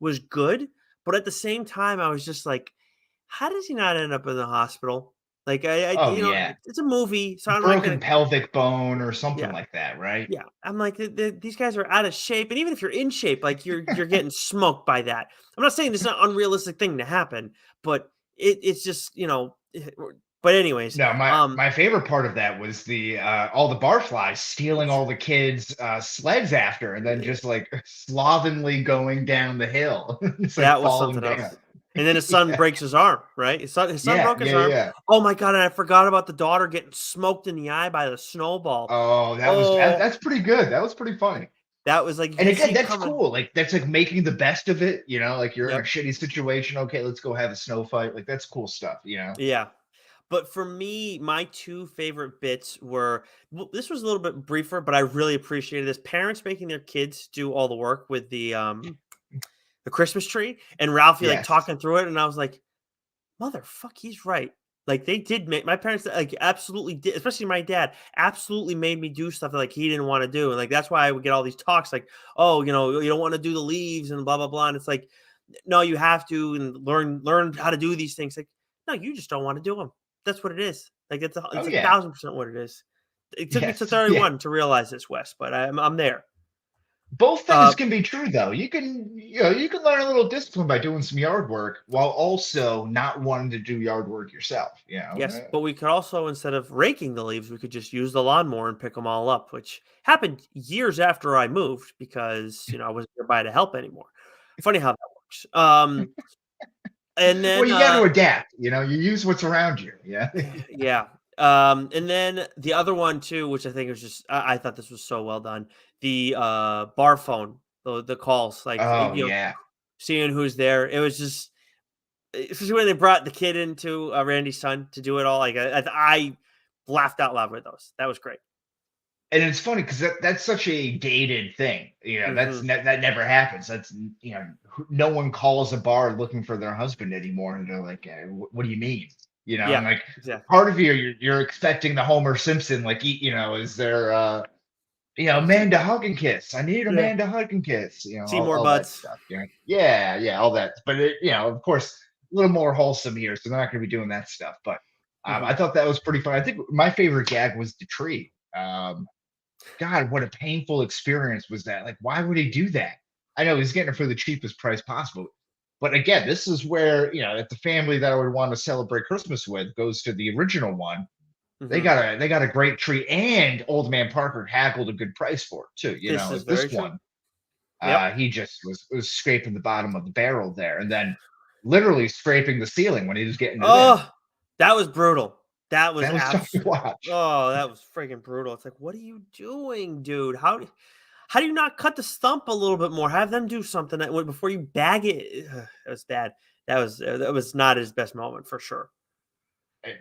Speaker 1: was good, but at the same time, I was just like, how does he not end up in the hospital? Like
Speaker 2: Oh yeah.
Speaker 1: it's a movie, so I'm not
Speaker 2: Broken
Speaker 1: gonna.
Speaker 2: pelvic bone or something
Speaker 1: Yeah,
Speaker 2: like that, right?
Speaker 1: yeah. I'm like these guys are out of shape, and even if you're in shape, like you're getting smoked by that. I'm not saying it's not an unrealistic thing to happen, but it's just But anyways,
Speaker 2: No, my favorite part of that was the all the barflies stealing all the kids' sleds after, and then
Speaker 1: yeah,
Speaker 2: just like slovenly going down the hill, just like
Speaker 1: that was
Speaker 2: falling
Speaker 1: something
Speaker 2: down.
Speaker 1: else. And then his son breaks his arm, right? His son
Speaker 2: Yeah,
Speaker 1: broke his
Speaker 2: yeah,
Speaker 1: arm.
Speaker 2: yeah.
Speaker 1: Oh my god, and I forgot about the daughter getting smoked in the eye by the snowball.
Speaker 2: Oh,
Speaker 1: Oh,
Speaker 2: that's pretty good. That was pretty funny.
Speaker 1: that was like you
Speaker 2: And
Speaker 1: could
Speaker 2: again,
Speaker 1: see
Speaker 2: that's
Speaker 1: coming.
Speaker 2: cool. Like that's like making the best of it. Like you're in a
Speaker 1: Yep.
Speaker 2: shitty situation. Okay, let's go have a snow fight. Like that's cool stuff.
Speaker 1: Yeah. But for me, my 2 favorite bits were this was a little bit briefer, but I really appreciated this. Parents making their kids do all the work with the Christmas tree, and Ralphie, like,
Speaker 2: Yes.
Speaker 1: talking through it, and I was like, "Motherfuck, he's right." Like, they did make my parents, like, absolutely did, especially my dad, absolutely made me do stuff that, like, he didn't wanna do, and, like, that's why I would get all these talks like, "Oh, you don't wanna do the leaves and blah, blah, blah," and it's like, "No, you have to and learn how to do these things." Like, "No, you just don't wanna do them. That's what it is." Like,
Speaker 2: Oh
Speaker 1: it's
Speaker 2: yeah.
Speaker 1: 1,000% what it is. It took me to
Speaker 2: Yes. Yeah.
Speaker 1: 31 to realize this, Wes, but I'm there.
Speaker 2: Both things
Speaker 1: Uh,
Speaker 2: can be true though. You can learn a little discipline by doing some yard work while also not wanting to do yard work yourself.
Speaker 1: yes, but we could also, instead of raking the leaves, we could just use the lawnmower and pick them all up, which happened years after I moved because, I wasn't nearby to help anymore. Funny how that works. And
Speaker 2: Well,
Speaker 1: then,
Speaker 2: you got to adapt. You use what's around you. Yeah.
Speaker 1: yeah. And then the other one too, which I think was just, I thought this was so well done. The bar phone, the calls, like,
Speaker 2: Oh yeah.
Speaker 1: seeing who's there. It was just, especially when they brought the kid into Randy's son to do it all. Like, I laughed out loud with those. That was great.
Speaker 2: And it's funny because that's such a dated thing.
Speaker 1: Hmm.
Speaker 2: That never happens. No one calls a bar looking for their husband anymore, and they're like, "What do you mean?" And
Speaker 1: Yeah,
Speaker 2: like
Speaker 1: exactly.
Speaker 2: part of you're expecting the Homer Simpson, like, is there a man to hug and kiss? I need a
Speaker 1: Yeah.
Speaker 2: man to hug and kiss.
Speaker 1: See more
Speaker 2: All that
Speaker 1: butts.
Speaker 2: stuff. Yeah, yeah, all that. But of course, a little more wholesome here, so they're not going to be doing that stuff. But I
Speaker 1: Hmm.
Speaker 2: thought that was pretty fun. I think my favorite gag was the tree. God, what a painful experience was that. Like, why would he do that? I know he's getting it for the cheapest price possible. But again, this is where, if the family that I would want to celebrate Christmas with goes to the original one, they
Speaker 1: Hmm.
Speaker 2: got a they got a great tree, and Old Man Parker haggled a good price for it too.
Speaker 1: This is
Speaker 2: Like
Speaker 1: very
Speaker 2: this
Speaker 1: true.
Speaker 2: one,
Speaker 1: Yep.
Speaker 2: he just was scraping the bottom of the barrel there, and then literally scraping the ceiling when he was getting it in.
Speaker 1: Oh, that was brutal. That was
Speaker 2: That was tough to
Speaker 1: absolute.
Speaker 2: watch.
Speaker 1: Oh, that was freaking brutal. It's like, what are you doing, dude? How do you not cut the stump a little bit more? Have them do something before you bag it. Ugh, that was bad. That was not his best moment for sure.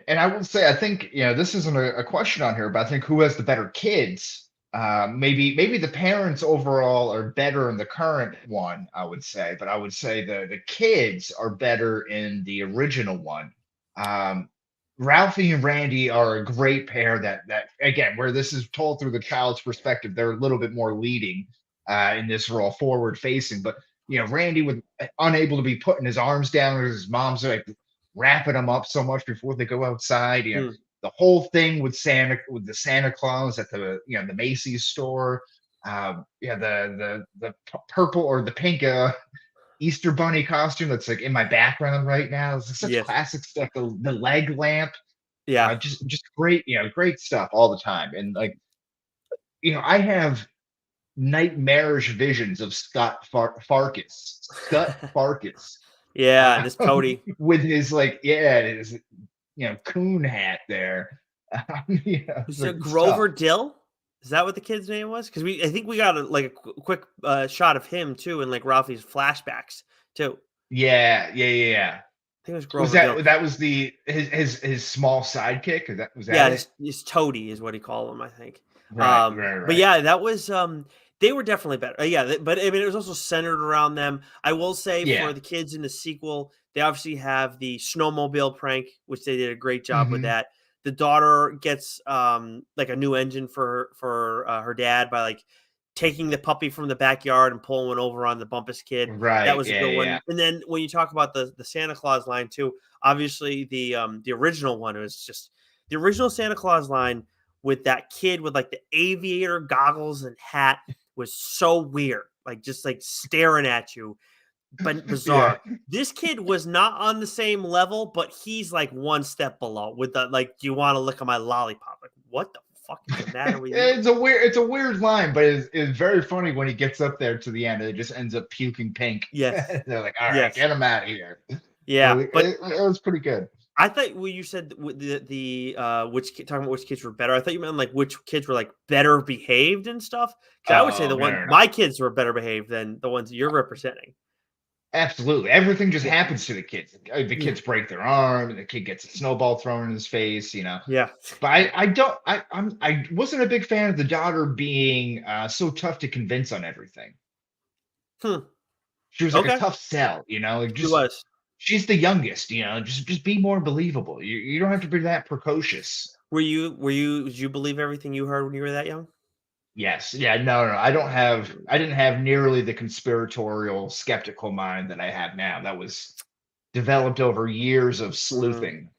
Speaker 2: And I will say, I think this isn't a question on here, but I think who has the better kids? Maybe the parents overall are better in the current one. I would say, but I would say the kids are better in the original one. Um, Ralphie and Randy are a great pair. That again, where this is told through the child's perspective, they're a little bit more leading in this role, forward facing. But Randy was unable to be putting his arms down, because his mom's like wrapping them up so much before they go outside.
Speaker 1: Mm,
Speaker 2: The whole thing with the Santa Claus at the the Macy's store. Yeah, the purple or the pink Easter bunny costume that's like in my background right now. It's such
Speaker 1: yes.
Speaker 2: classic stuff. The leg lamp,
Speaker 1: Yeah.
Speaker 2: just great, great stuff all the time. And like, I have nightmarish visions of Scott Farkus,
Speaker 1: Yeah. This Cody.
Speaker 2: with his, like, yeah, his coon hat there. It's
Speaker 1: Was it
Speaker 2: like it's tough.
Speaker 1: Grover Dill? Is that what the kid's name was? Because I think we got a quick shot of him too in like Ralphie's flashbacks too.
Speaker 2: Yeah, yeah, yeah, yeah.
Speaker 1: I think it was
Speaker 2: Was
Speaker 1: Grover Dill.
Speaker 2: that was the his small sidekick? Was that
Speaker 1: Yeah,
Speaker 2: it?
Speaker 1: his toady is what he called him, I think.
Speaker 2: Right, right,
Speaker 1: But
Speaker 2: right.
Speaker 1: yeah, that was they were definitely better. Yeah, but I mean it was also centered around them. I will say for
Speaker 2: Yeah.
Speaker 1: the kids in the sequel, they obviously have the snowmobile prank, which they did a great job with
Speaker 2: Hmm.
Speaker 1: that. The daughter gets like a new engine for her dad by like taking the puppy from the backyard and pulling one over on the Bumpus kid. That
Speaker 2: Right.
Speaker 1: was a
Speaker 2: Yeah,
Speaker 1: good
Speaker 2: yeah, yeah.
Speaker 1: one. And then when you talk about the Santa Claus line too, obviously the original one was just the original Santa Claus line with that kid with like the aviator goggles and hat was so weird. Like just like staring at you, but
Speaker 2: Yeah.
Speaker 1: bizarre. This kid was not on the same level, but he's like one step below with the like, do you want to look at my lollipop? Like, what the fuck is the matter with you?
Speaker 2: It's a weird line, but it's very funny when he gets up there to the end and it just ends up puking pink.
Speaker 1: Yes.
Speaker 2: They're like, all right,
Speaker 1: Yes.
Speaker 2: get him out of here.
Speaker 1: Yeah, but
Speaker 2: It was pretty good.
Speaker 1: I thought when you said talking about which kids were better, I thought you meant like which kids were like better behaved and stuff. Because I would say
Speaker 2: Oh, no, no, no.
Speaker 1: my kids were better behaved than the ones you're representing.
Speaker 2: Absolutely. Everything just
Speaker 1: Yeah,
Speaker 2: happens to the kids. The
Speaker 1: yeah,
Speaker 2: kids break their arm, and the kid gets a snowball thrown in his face,
Speaker 1: yeah.
Speaker 2: But I don't I wasn't a big fan of the daughter being so tough to convince on everything.
Speaker 1: Hmm.
Speaker 2: She was like a
Speaker 1: Okay,
Speaker 2: tough sell, like
Speaker 1: she
Speaker 2: just
Speaker 1: was.
Speaker 2: she's the youngest, just be more believable. You don't have to be that precocious.
Speaker 1: Did you believe everything you heard when you were that young?
Speaker 2: Yes. Yeah, no, no. I didn't have nearly the conspiratorial skeptical mind that I have now. That was developed over years of
Speaker 1: Mm.
Speaker 2: sleuthing.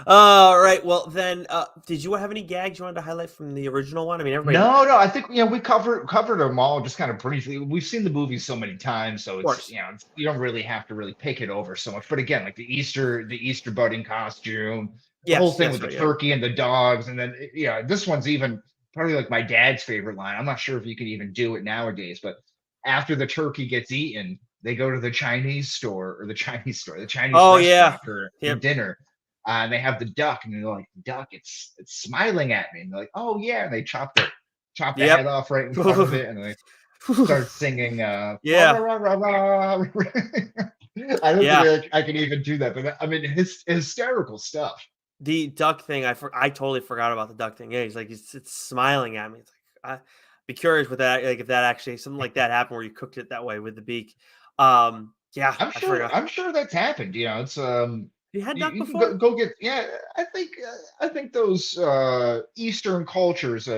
Speaker 1: All right. Well, then, did you have any gags you wanted to highlight from the original one? I mean, everybody,
Speaker 2: No, no, I think we covered them all just kind of briefly. We've seen the movie so many times, so
Speaker 1: of
Speaker 2: it's
Speaker 1: course.
Speaker 2: you don't really have to really pick it over so much. But again, like the Easter bunny costume, the whole
Speaker 1: Yes,
Speaker 2: thing with
Speaker 1: yes,
Speaker 2: the
Speaker 1: right, yeah.
Speaker 2: turkey and the dogs, and then this one's even probably like my dad's favorite line. I'm not sure if you can even do it nowadays, but after the turkey gets eaten, they go to the Chinese store or the Chinese
Speaker 1: Oh yeah.
Speaker 2: restaurant for
Speaker 1: Yep.
Speaker 2: dinner. And they have the duck, and they're like, "Duck, it's smiling at me." And they're like, "Oh yeah," and they chop the head
Speaker 1: Yep.
Speaker 2: off right in front of it, and they start singing "Rah,
Speaker 1: Yeah.
Speaker 2: rah, rah, rah, rah." I don't think
Speaker 1: Yeah.
Speaker 2: I can even do that, but I mean, hysterical stuff.
Speaker 1: The duck thing, I totally forgot about the duck thing. Yeah, he's like it's smiling at me. It's like I be curious with that, like if that actually something like that happened where you cooked it that way with the beak. Yeah, I forgot.
Speaker 2: I'm sure that's happened. It's
Speaker 1: You had duck
Speaker 2: you can go
Speaker 1: before?
Speaker 2: go get yeah. I think those Eastern cultures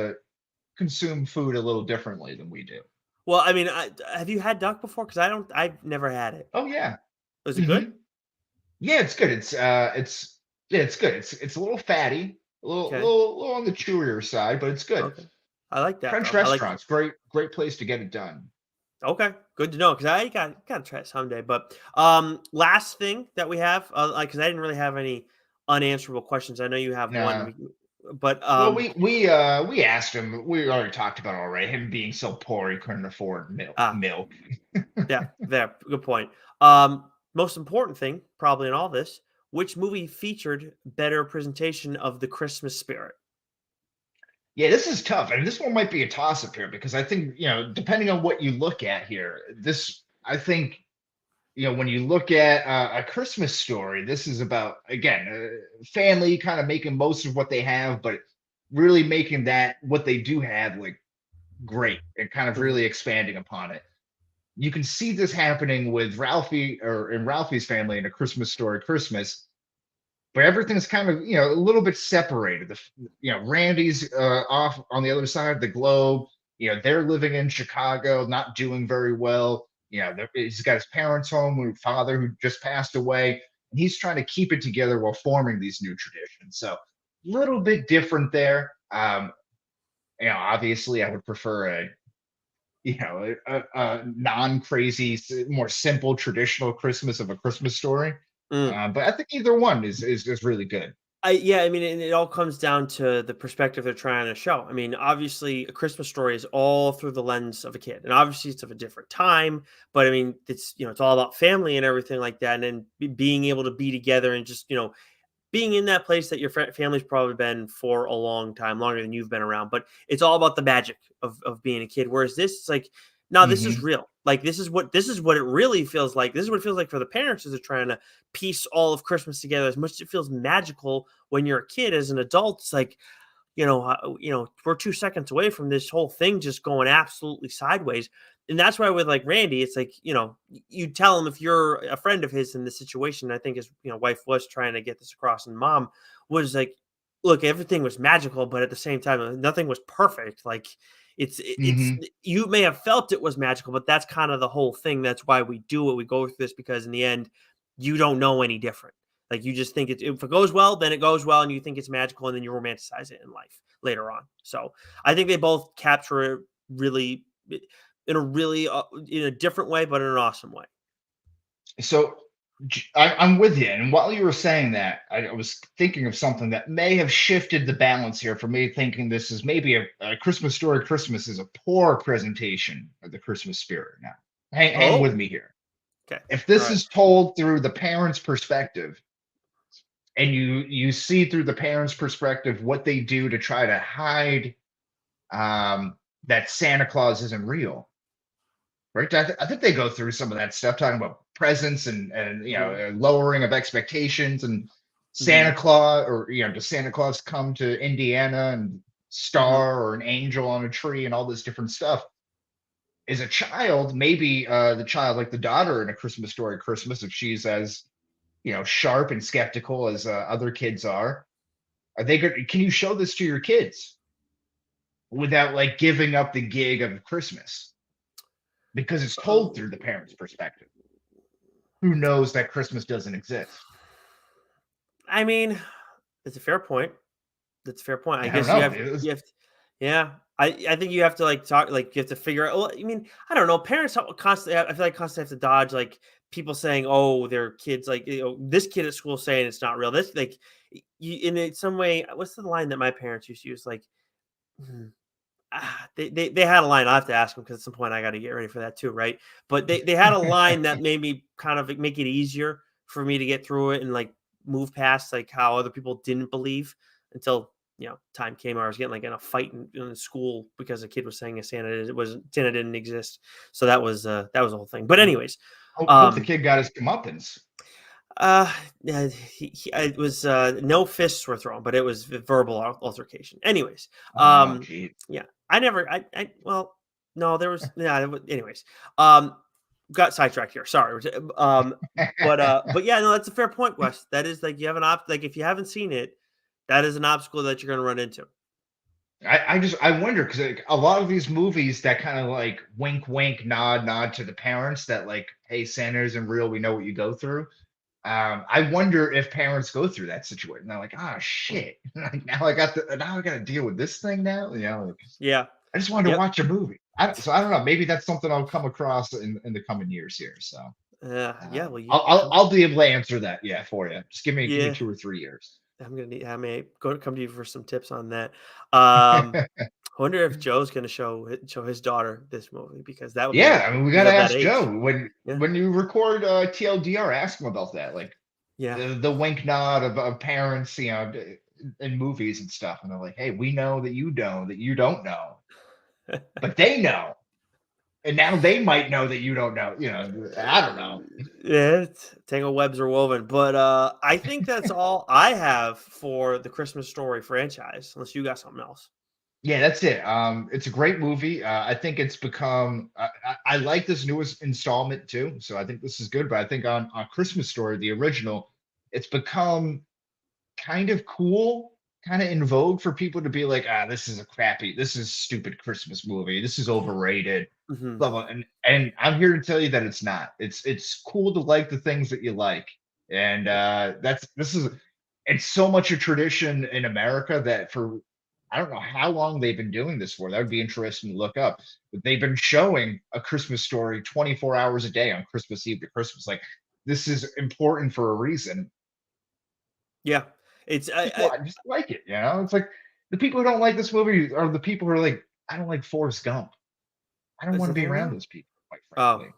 Speaker 2: consume food a little differently than we do.
Speaker 1: Well, I mean, have you had duck before? Because I've never had it.
Speaker 2: Oh yeah.
Speaker 1: Was it
Speaker 2: hmm
Speaker 1: good?
Speaker 2: Yeah, it's good. It's yeah, it's good. It's a little fatty,
Speaker 1: Okay.
Speaker 2: little on the chewier side, but it's good.
Speaker 1: Okay. I like that
Speaker 2: French
Speaker 1: though. I like.
Speaker 2: restaurants, great place to get it done.
Speaker 1: Okay, good to know because I got to try it someday. But last thing that we have, like, because I didn't really have any unanswerable questions. I know you have one.
Speaker 2: Nah.
Speaker 1: But
Speaker 2: Well, we asked him. We already talked about it already. Him being so poor he couldn't afford
Speaker 1: ah,
Speaker 2: milk.
Speaker 1: yeah, there, good point. Most important thing, probably in all this, which movie featured better presentation of the Christmas spirit?
Speaker 2: Yeah, this is tough. I mean, this one might be a toss up here because I think, depending on what you look at here, I think, when you look at a Christmas story, this is about, again, family kind of making most of what they have, but really making that what they do have like great and kind of
Speaker 1: Mhm.
Speaker 2: really expanding upon it. You can see this happening with Ralphie or in Ralphie's family in A Christmas Story Christmas, but everything's kind of a little bit separated. Randy's off on the other side of the globe. They're living in Chicago, not doing very well. He's got his parents home, with father who just passed away, and he's trying to keep it together while forming these new traditions. So, a little bit different there. Obviously, I would prefer a non-crazy, more simple, traditional Christmas of A Christmas Story.
Speaker 1: Mm.
Speaker 2: But I think either one is really good.
Speaker 1: Yeah, I mean, and it all comes down to the perspective they're trying to show. I mean, obviously, A Christmas Story is all through the lens of a kid, and obviously, it's of a different time. But I mean, it's all about family and everything like that, and then being able to be together and just being in that place that your family's probably been for a long time, longer than you've been around. But it's all about the magic of being a kid. Whereas this, it's like, no, this is
Speaker 2: hmm
Speaker 1: real. Like this is what it really feels like. This is what it feels like for the parents as they're trying to piece all of Christmas together. As much as it feels magical when you're a kid, as an adult, it's like we're 2 seconds away from this whole thing just going absolutely sideways. And that's why with like Randy, it's like, you tell him if you're a friend of his in this situation. I think his wife was trying to get this across, and mom was like, look, everything was magical, but at the same time, nothing was perfect. Like it's
Speaker 2: hmm
Speaker 1: you may have felt it was magical, but that's kind of the whole thing. That's why we do it. We go through this because in the end, you don't know any different. Like you just think if it goes well, then it goes well, and you think it's magical, and then you romanticize it in life later on. So I think they both capture it really in a different way, but in an awesome way.
Speaker 2: So I'm with you. And while you were saying that, I was thinking of something that may have shifted the balance here for me, thinking this is maybe a Christmas Story Christmas is a poor presentation of the Christmas spirit now. hang with
Speaker 1: Oh,
Speaker 2: me here.
Speaker 1: okay.
Speaker 2: If
Speaker 1: All
Speaker 2: this
Speaker 1: right.
Speaker 2: is told through the parents' perspective, and you see through the parents' perspective what they do to try to hide that Santa Claus isn't real, right? I think they go through some of that stuff, talking about presents and
Speaker 1: Mhm.
Speaker 2: lowering of expectations and Santa
Speaker 1: Mhm.
Speaker 2: Claus, or does Santa Claus come to Indiana and
Speaker 1: Mhm.
Speaker 2: star or an angel on a tree and all this different stuff? As a child, maybe the child, like the daughter in A Christmas Story Christmas, if she's as sharp and skeptical as other kids are they good? Can you show this to your kids without like giving up the gig of Christmas? Because it's told through the parents' perspective. Who knows that Christmas doesn't exist?
Speaker 1: I mean, it's a fair point. That's a fair point. I
Speaker 2: I don't
Speaker 1: guess
Speaker 2: know.
Speaker 1: you have yeah. I think you have to like talk like you have to figure out. Well, I mean, I don't know. Parents constantly. I feel like constantly have to dodge like people saying, "Oh, their kids like this kid at school saying it's not real." This like you in some way. What's the line that my parents used to use? Like, hmm, they had a line. I will have to ask them because at some point I got to get ready for that too, right? But they had a line that made me kind of make it easier for me to get through it and like move past like how other people didn't believe until time came where I was getting like in a fight in school because a kid was saying a Santa didn't exist. So that was the whole thing. But anyways,
Speaker 2: Hope the
Speaker 1: um,
Speaker 2: kid got his comeuppance.
Speaker 1: uh, yeah, it was no fists were thrown, but it was verbal altercation. Anyways,
Speaker 2: Oh, gee.
Speaker 1: yeah, I never, well, no, there was, yeah, anyways, got sidetracked here. Sorry, but yeah, no, that's a fair point, Wes. That is like you have like if you haven't seen it, that is an obstacle that you're going to run into.
Speaker 2: I wonder because like, a lot of these movies that kind of like wink wink nod to the parents that like, hey, Santa isn't real, we know what you go through. I wonder if parents go through that situation. They're like, oh shit, like now I got to deal with this thing now. Like,
Speaker 1: Yeah.
Speaker 2: I just wanted to
Speaker 1: Yep.
Speaker 2: watch a movie. So I don't know. Maybe that's something I'll come across in the coming years here. So
Speaker 1: Yeah. Well,
Speaker 2: I'll be able to answer that. Yeah, for you. Just give me
Speaker 1: yeah.
Speaker 2: 2 or 3 years.
Speaker 1: I'm gonna need. I may go to come to you for some tips on that. I wonder if Joe's gonna show his daughter this movie because that would be
Speaker 2: Yeah, I
Speaker 1: interesting.
Speaker 2: mean, we
Speaker 1: He's
Speaker 2: got to
Speaker 1: of that
Speaker 2: ask
Speaker 1: age.
Speaker 2: Joe
Speaker 1: Yeah.
Speaker 2: when you record TLDR. Ask him about that, like
Speaker 1: Yeah.
Speaker 2: the wink nod of parents, in movies and stuff, and they're like, "Hey, we know that you don't know, but they know, and now they might know that you don't know." I don't know.
Speaker 1: Yeah, tangle webs are woven. But I think that's all I have for the Christmas Story franchise, unless you got something else.
Speaker 2: Yeah, that's it. It's a great movie. I think it's become. I like this newest installment too, so I think this is good. But I think on Christmas Story, the original, it's become kind of cool, kind of in vogue for people to be like, this is stupid Christmas movie. This is overrated.
Speaker 1: Hmm.
Speaker 2: Blah, blah. And I'm here to tell you that it's not. It's cool to like the things that you like. And it's so much a tradition in America that for I don't know how long they've been doing this for. That would be interesting to look up. But they've been showing A Christmas Story 24 hours a day on Christmas Eve to Christmas. Like this is important for a reason.
Speaker 1: Yeah, it's
Speaker 2: Just like it. It's like the people who don't like this movie are the people who are like, I don't like Forrest Gump. I don't
Speaker 1: is
Speaker 2: want
Speaker 1: the
Speaker 2: to be
Speaker 1: thing
Speaker 2: around
Speaker 1: now.
Speaker 2: those people, quite
Speaker 1: Oh,
Speaker 2: frankly.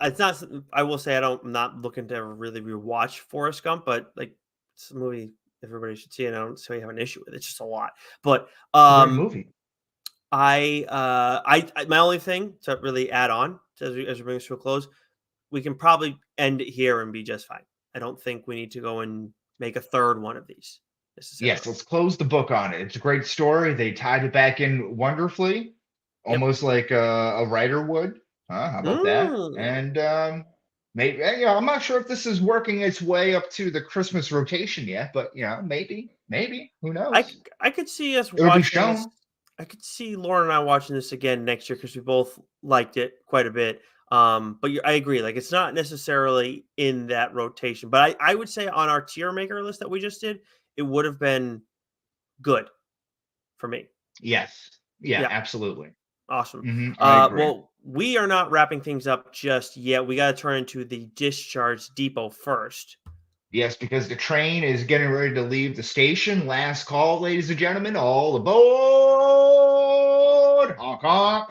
Speaker 1: it's not. I will say I'm not looking to really rewatch Forrest Gump, but like it's a movie everybody should see, and I don't say I have an issue with it. It's just a lot. But
Speaker 2: It's a great movie.
Speaker 1: my only thing to really add on as we bring this to a close, we can probably end it here and be just fine. I don't think we need to go and make a third one of these
Speaker 2: Yes,
Speaker 1: necessarily.
Speaker 2: let's close the book on it. It's a great story. They tied it back in wonderfully,
Speaker 1: Yep.
Speaker 2: almost like a writer would. How about that?
Speaker 1: Mm.
Speaker 2: And maybe I'm not sure if this is working its way up to the Christmas rotation yet, but maybe who knows?
Speaker 1: I could see us
Speaker 2: It'll be
Speaker 1: watching this.
Speaker 2: shown.
Speaker 1: I could see Lauren and I watching this again next year because we both liked it quite a bit. But I agree, like it's not necessarily in that rotation. But I would say on our tier maker list that we just did, it would have been good for me.
Speaker 2: Yes. Yeah,
Speaker 1: Yeah,
Speaker 2: absolutely.
Speaker 1: awesome.
Speaker 2: I agree.
Speaker 1: Well, we are not wrapping things up just yet. We got to turn into the discharge depot first.
Speaker 2: Yes, because the train is getting ready to leave the station. Last call, ladies and gentlemen. All aboard! Honk honk.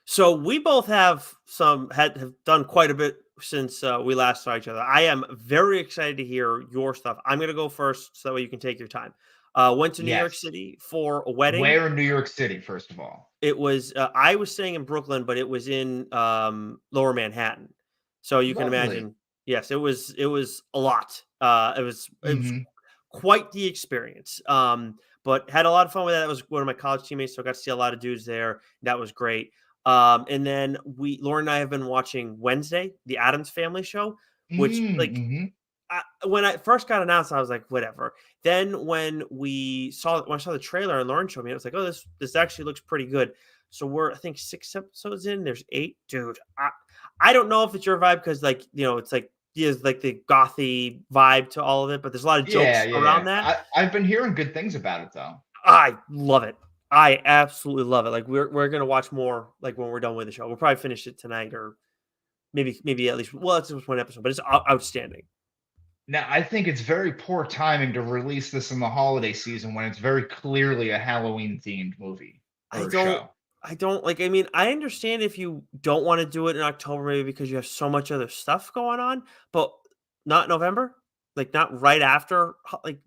Speaker 1: So we both have done quite a bit since we last saw each other. I am very excited to hear your stuff. I'm gonna go first, so that way you can take your time. Went to New York
Speaker 2: Yes.
Speaker 1: City for a wedding.
Speaker 2: Where in New York City, first of all?
Speaker 1: It was I was staying in Brooklyn, but it was in Lower Manhattan. So you can
Speaker 2: Lovely.
Speaker 1: imagine. Yes, it was a lot. It was
Speaker 2: Hmm.
Speaker 1: quite the experience. But had a lot of fun with that. That was one of my college teammates, so I got to see a lot of dudes there. That was great. And then Lauren and I have been watching Wednesday, the Adams Family show, which like
Speaker 2: Mm-hmm.
Speaker 1: when I first got announced, I was like, whatever. Then when I saw the trailer and Lauren showed me, I was like, oh, this actually looks pretty good. So we're I think 6 episodes in. There's 8, dude. I don't know if it's your vibe because it's like there's like the gothy vibe to all of it, but there's a lot of
Speaker 2: Yeah,
Speaker 1: jokes
Speaker 2: yeah,
Speaker 1: around
Speaker 2: yeah.
Speaker 1: that.
Speaker 2: I've been hearing good things about it though.
Speaker 1: I love it. I absolutely love it. Like we're gonna watch more like when we're done with the show. We'll probably finish it tonight or maybe at least it's just one episode, but it's outstanding.
Speaker 2: Now, I think it's very poor timing to release this in the holiday season when it's very clearly a Halloween themed movie
Speaker 1: I
Speaker 2: or
Speaker 1: don't
Speaker 2: show.
Speaker 1: I don't like I mean, I understand if you don't wanna do it in October maybe because you have so much other stuff going on, but not November? Like, not right after ho like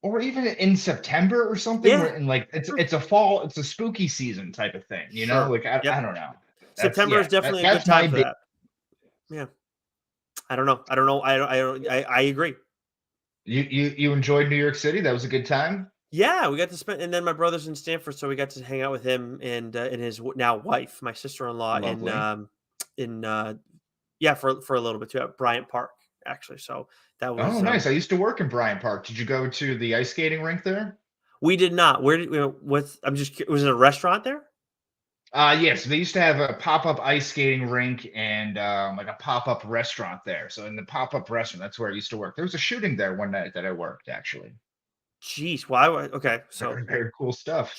Speaker 2: Or even in September or something
Speaker 1: yeah,
Speaker 2: where and like
Speaker 1: sure,
Speaker 2: it's a fall, it's a spooky season type of thing, you know?
Speaker 1: sure.
Speaker 2: Like I,
Speaker 1: Yep.
Speaker 2: I don't know. That's
Speaker 1: September is
Speaker 2: yeah,
Speaker 1: definitely a good
Speaker 2: that's
Speaker 1: time
Speaker 2: my
Speaker 1: for
Speaker 2: big.
Speaker 1: that. Yeah. I don't know. I don't know. I agree.
Speaker 2: You enjoyed New York City? That was a good time?
Speaker 1: Yeah, we got to spend and then my brother's in Stanford, so we got to hang out with him and his now wife, my sister-in-law
Speaker 2: Lovely.
Speaker 1: in, yeah, for a little bit too, at Bryant Park, actually, so that
Speaker 2: Oh,
Speaker 1: was,
Speaker 2: nice. I used to work in Bryant Park. Did you go to the ice skating rink there?
Speaker 1: we did not. Where did what's I'm just cu was it a restaurant there?
Speaker 2: Yes, they used to have a pop-up ice skating rink and like a pop-up restaurant there. So in the pop-up restaurant, that's where I used to work. There was a shooting there one night that I worked actually.
Speaker 1: Jeez, why would okay,
Speaker 2: Very, very cool stuff.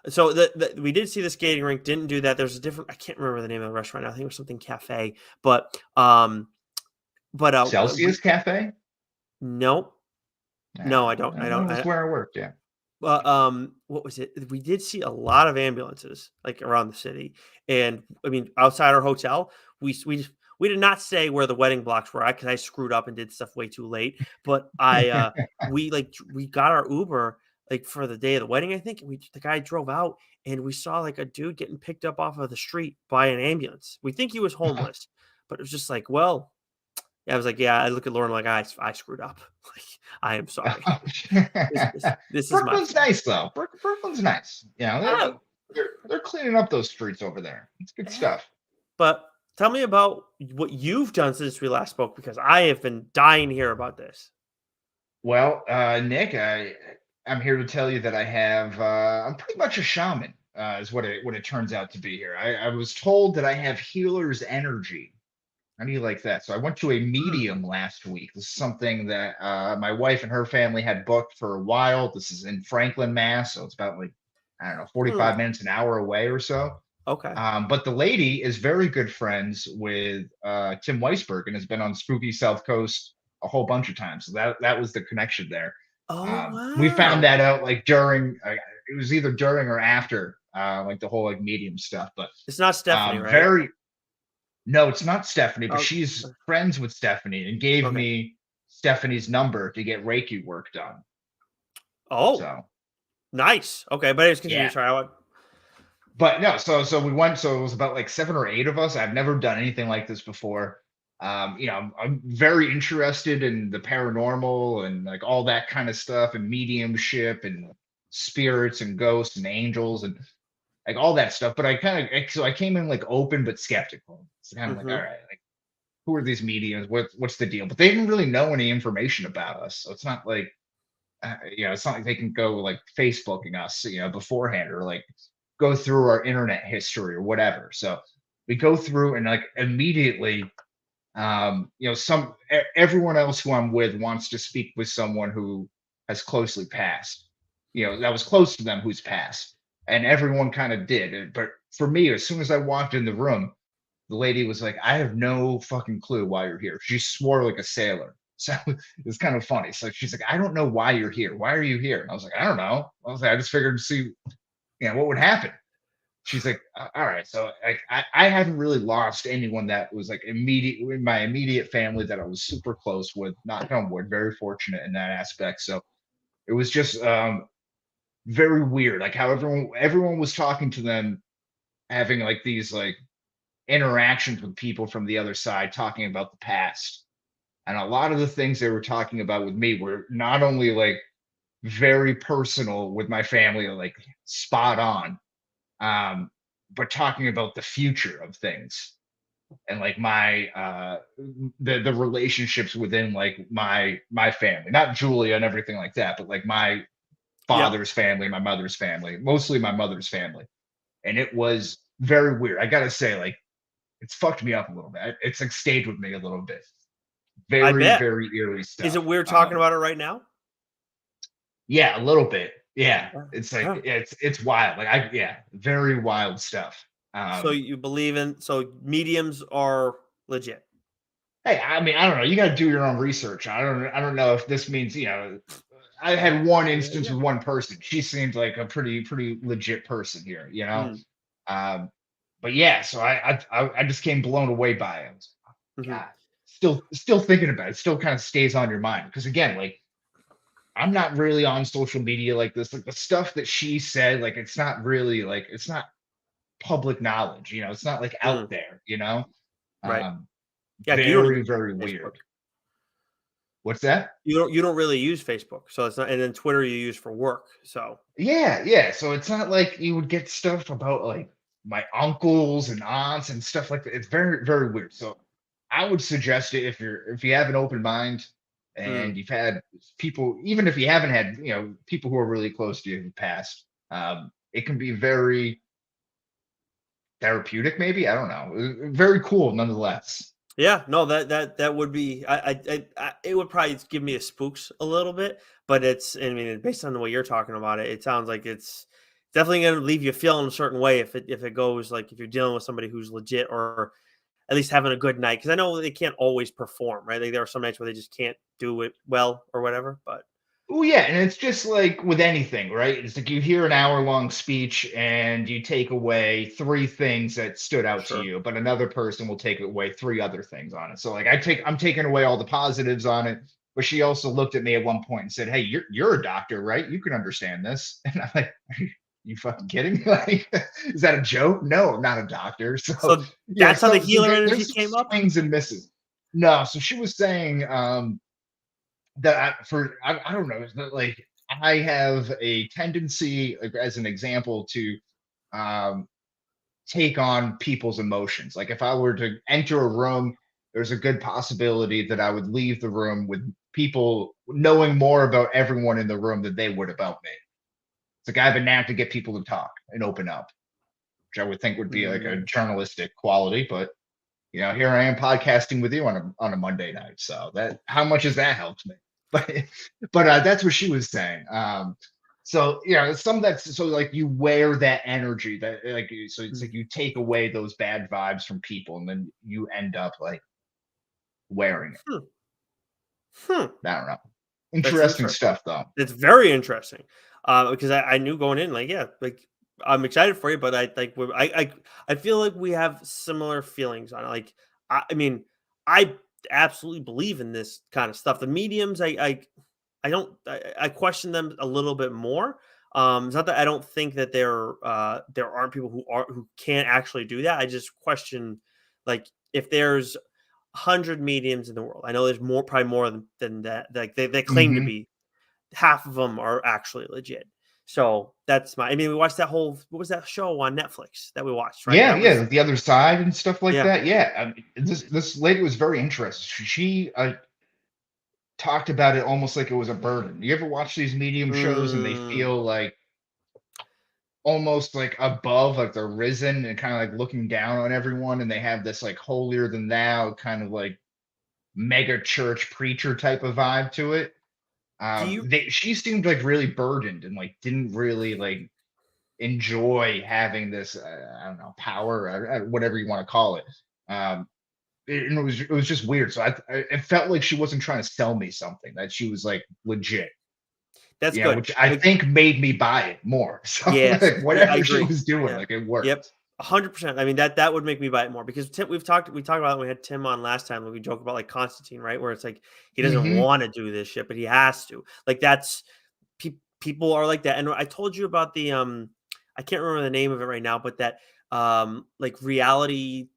Speaker 1: so the we did see the skating rink, didn't do that. There's a different I can't remember the name of the restaurant now. I think it was something cafe, but we
Speaker 2: Celsius Cafe?
Speaker 1: nope. No, I don't.
Speaker 2: That was where I worked, yeah.
Speaker 1: What was it? We did see a lot of ambulances like around the city, and I mean outside our hotel, we did not stay where the wedding blocks were at because I screwed up and did stuff way too late. But we got our Uber like for the day of the wedding, I think. And the guy drove out and we saw like a dude getting picked up off of the street by an ambulance. We think he was homeless, but it was just like, well, yeah, I was like, yeah. I look at Lauren like I screwed up. Like I am sorry. This is my
Speaker 2: Brooklyn's
Speaker 1: fault.
Speaker 2: nice though. Brooklyn's nice. You know,
Speaker 1: Ah,
Speaker 2: they're cleaning up those streets over there. It's good
Speaker 1: yeah.
Speaker 2: stuff.
Speaker 1: But tell me about what you've done since we last spoke because I have been dying to hear about this.
Speaker 2: Well, Nick, I'm here to tell you that I'm pretty much a shaman, is what it turns out to be here. I was told that I have healer's energy. How do you like that? So I went to a
Speaker 1: Mm,
Speaker 2: medium last week. This is something that my wife and her family had booked for a while. This is in Franklin, Mass. So it's about like, I don't know,
Speaker 1: mm,
Speaker 2: 45 minutes, an hour away or so.
Speaker 1: okay.
Speaker 2: But the lady is very good friends with Tim Weisberg and has been on Spooky South Coast a whole bunch of times. So that was the connection there.
Speaker 1: Oh
Speaker 2: We found
Speaker 1: wow.
Speaker 2: that out like during, it was either during or after like the whole like medium stuff. But
Speaker 1: It's not Stephanie, right?
Speaker 2: very no, it's not Stephanie, but
Speaker 1: Oh,
Speaker 2: she's friends with Stephanie and gave
Speaker 1: okay.
Speaker 2: me Stephanie's number to get Reiki work done.
Speaker 1: Oh,
Speaker 2: So
Speaker 1: nice. Okay, but anyways, continue.
Speaker 2: yeah.
Speaker 1: Sorry.
Speaker 2: But no, so we went, so it was about like 7 or 8 of us. I've never done anything like this before. You know, I'm very interested in the paranormal and like all that kind of stuff and mediumship and spirits and ghosts and angels and like all that stuff. But so I came in like open but skeptical. It's kind of like, all
Speaker 1: Mm-hmm.
Speaker 2: right, like who are these mediums? What's the deal? But they didn't really know any information about us, so it's not like it's not like they can go like Facebooking us, beforehand or like go through our internet history or whatever. So we go through and like immediately, everyone else who I'm with wants to speak with someone who has closely passed, that was close to them who's passed, and everyone kind of did. But for me, as soon as I walked in the room, the lady was like, I have no fucking clue why you're here. She swore like a sailor. So it's kind of funny. So she's like, I don't know why you're here. Why are you here? And I was like, I don't know. I was like, I just figured to see, what would happen. she's like, all right, so I haven't really lost anyone that was like immediate in my immediate family that I was super close with. Knock on wood, very fortunate in that aspect. So it was just very weird, like how everyone was talking to them, having like these like interactions with people from the other side, talking about the past. And a lot of the things they were talking about with me were not only like very personal with my family, like spot on, um, but talking about the future of things and like my the relationships within like my family, not Julia and everything like that, but like my
Speaker 1: Yep.
Speaker 2: father's family, my mother's family, mostly my mother's family. And it was very weird. I gotta say, like, it's fucked me up a little bit. It's like stayed with me a little bit.
Speaker 1: I
Speaker 2: Very,
Speaker 1: bet.
Speaker 2: very eerie
Speaker 1: Is
Speaker 2: stuff.
Speaker 1: it weird talking about it right now?
Speaker 2: Yeah, a little bit. Yeah.
Speaker 1: Yeah.
Speaker 2: It's like
Speaker 1: Yeah.
Speaker 2: it's wild. Like I yeah, very wild stuff.
Speaker 1: So
Speaker 2: Um
Speaker 1: you believe in mediums are legit.
Speaker 2: hey, I mean, I don't know. You gotta do your own research. I don't know if this means, I had one instance
Speaker 1: Yeah.
Speaker 2: with one person. She seemed like a pretty legit person here, you know?
Speaker 1: Mm,
Speaker 2: Um, but yeah, so I just came blown away by it. I was, oh,
Speaker 1: mhm,
Speaker 2: God, still thinking about it. Still kind of stays on your mind because again, like I'm not really on social media like this. Like the stuff that she said, like it's not really like it's not public knowledge. It's not like
Speaker 1: mm,
Speaker 2: out there. You know,
Speaker 1: right.
Speaker 2: um,
Speaker 1: Yeah, you don't
Speaker 2: very
Speaker 1: even
Speaker 2: very
Speaker 1: use
Speaker 2: weird.
Speaker 1: Facebook.
Speaker 2: What's that?
Speaker 1: You don't really use Facebook, so it's not, and then Twitter you use for work, so
Speaker 2: Yeah, yeah. So it's not like you would get stuff about like my uncles and aunts and stuff like that. It's very, very weird. So I would suggest it if you have an open mind
Speaker 1: mm,
Speaker 2: and you've had people, even if you haven't had, people who are really close to you who passed, it can be very therapeutic, maybe. I don't know. Very cool nonetheless.
Speaker 1: yeah, no, that would be it would probably give me a spooks a little bit, but I mean, based on the way you're talking about it, it sounds like it's definitely gonna leave you feeling a certain way if it goes like if you're dealing with somebody who's legit or at least having a good night, because I know they can't always perform, right? Like there are some nights where they just can't do it well or whatever, but
Speaker 2: Oh yeah, and it's just like with anything, right? It's like you hear an hour-long speech and you take away three things that stood out to
Speaker 1: sure.
Speaker 2: you, but another person will take away three other things on it. So like I'm taking away all the positives on it, but she also looked at me at one point and said, "Hey, you're a doctor, right? You can understand this." And I'm like, "You fucking kidding me? Like, is that a joke? No, I'm not a doctor." So
Speaker 1: So
Speaker 2: yeah,
Speaker 1: that's how the
Speaker 2: so
Speaker 1: healer energy
Speaker 2: there's some
Speaker 1: came up?
Speaker 2: swings and misses. No, so she was saying that I don't know, that like I have a tendency, like, as an example, to um, take on people's emotions. Like if I were to enter a room, there's a good possibility that I would leave the room with people knowing more about everyone in the room than they would about me. It's like I have a knack to get people to talk and open up, which I would think would be like a
Speaker 1: Mm,
Speaker 2: journalistic quality, but here I am podcasting with you on a Monday night. So that how much has that helped me? But that's what she was saying. So some of that's so like you wear that energy that like so it's like
Speaker 1: mm,
Speaker 2: you take away those bad vibes from people and then you end up like wearing it.
Speaker 1: hmm, hmm,
Speaker 2: I don't know.
Speaker 1: that's
Speaker 2: Interesting
Speaker 1: interesting.
Speaker 2: stuff though.
Speaker 1: It's very interesting, because I knew going in, like, yeah, like, I'm excited for you, but I like, I feel like we have similar feelings on it. Like, I mean, I absolutely believe in this kind of stuff. The mediums, I don't, I question them a little bit more. It's not that I don't think that there aren't people who can't actually do that. I just question, like, if there's 100 mediums in the world. I know there's more, probably more than that. Like they claim to
Speaker 2: Hmm.
Speaker 1: be, half of them are actually legit. So that's my. I mean, we watched that whole. What was that show on Netflix that we watched? Right.
Speaker 2: Yeah,
Speaker 1: That
Speaker 2: yeah,
Speaker 1: was
Speaker 2: like the other side and stuff like
Speaker 1: yeah.
Speaker 2: that. Yeah, I mean, this lady was very interested. She talked about it almost like it was a burden. You ever watch these medium shows and they
Speaker 1: Mm.
Speaker 2: feel like almost like above, like they're risen and kind of like looking down on everyone, and they have this like holier than thou kind of like mega church preacher type of vibe to it.
Speaker 1: Do you?
Speaker 2: She seemed like really burdened and like didn't really like enjoy having this I don't know power whatever you want to call it. Um, and it was just weird. So it felt like she wasn't trying to sell me something, that she was like legit.
Speaker 1: That's good.
Speaker 2: which I think made me buy it more. So
Speaker 1: Yes,
Speaker 2: like
Speaker 1: yeah, I
Speaker 2: whatever she
Speaker 1: agree.
Speaker 2: was doing,
Speaker 1: Yeah.
Speaker 2: like it
Speaker 1: Yep.
Speaker 2: worked.
Speaker 1: 100%. I mean, that would make me buy it more because Tim, we talked about it when we had Tim on last time when we joke about like Constantine, right? Where it's like he doesn't
Speaker 2: Hmm.
Speaker 1: want to do this shit, but he has to. Like that's people are like that. And I told you about the I can't remember the name of it right now, but that like reality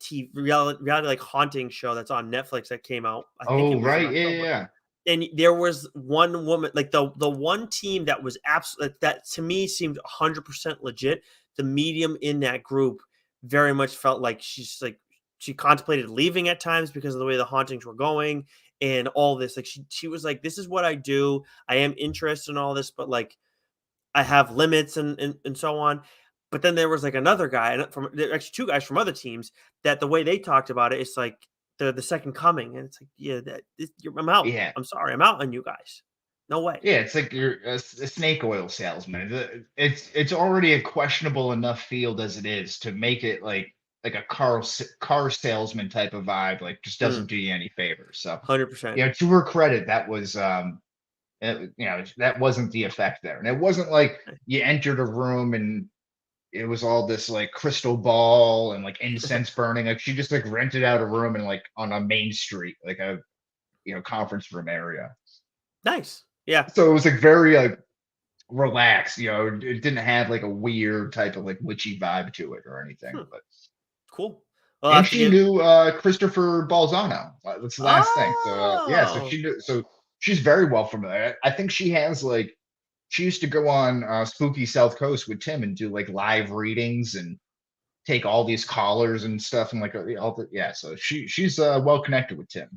Speaker 1: like haunting show that's on Netflix that came out. I think it
Speaker 2: Oh,
Speaker 1: was in
Speaker 2: right. Yeah,
Speaker 1: October.
Speaker 2: yeah,
Speaker 1: And there was one woman, like the one team that was absolutely that to me seemed 100% legit. The medium in that group very much felt like she contemplated leaving at times because of the way the hauntings were going and all this. Like she was like, "This is what I do. I am interested in all this, but like I have limits and so on." But then there was like another guy from actually two guys from other teams that the way they talked about it, it's like the second coming, and it's like, yeah, I'm out.
Speaker 2: yeah.
Speaker 1: I'm sorry, I'm out on you guys. No way.
Speaker 2: Yeah, it's like you're a snake oil salesman. It's already a questionable enough field as it is to make it like a car salesman type of vibe. Like, just doesn't
Speaker 1: Mm,
Speaker 2: do you any favors. So,
Speaker 1: 100%.
Speaker 2: to her credit, that was that wasn't the effect there, and it wasn't like you entered a room and it was all this like crystal ball and like incense burning. Like she just like rented out a room and like on a main street, like a conference room area.
Speaker 1: Nice. Yeah.
Speaker 2: So it was like very like relaxed. It didn't have like a weird type of like witchy vibe to it or anything.
Speaker 1: Hmm,
Speaker 2: But
Speaker 1: cool. Well, I
Speaker 2: and
Speaker 1: have to
Speaker 2: she
Speaker 1: give.
Speaker 2: knew Christopher Balzano. That's the last thing. So yeah, so
Speaker 1: Oh,
Speaker 2: she knew. So she's very well familiar. I think she has like she used to go on Spooky South Coast with Tim and do like live readings and take all these callers and stuff and like all the yeah. So she's well connected with Tim.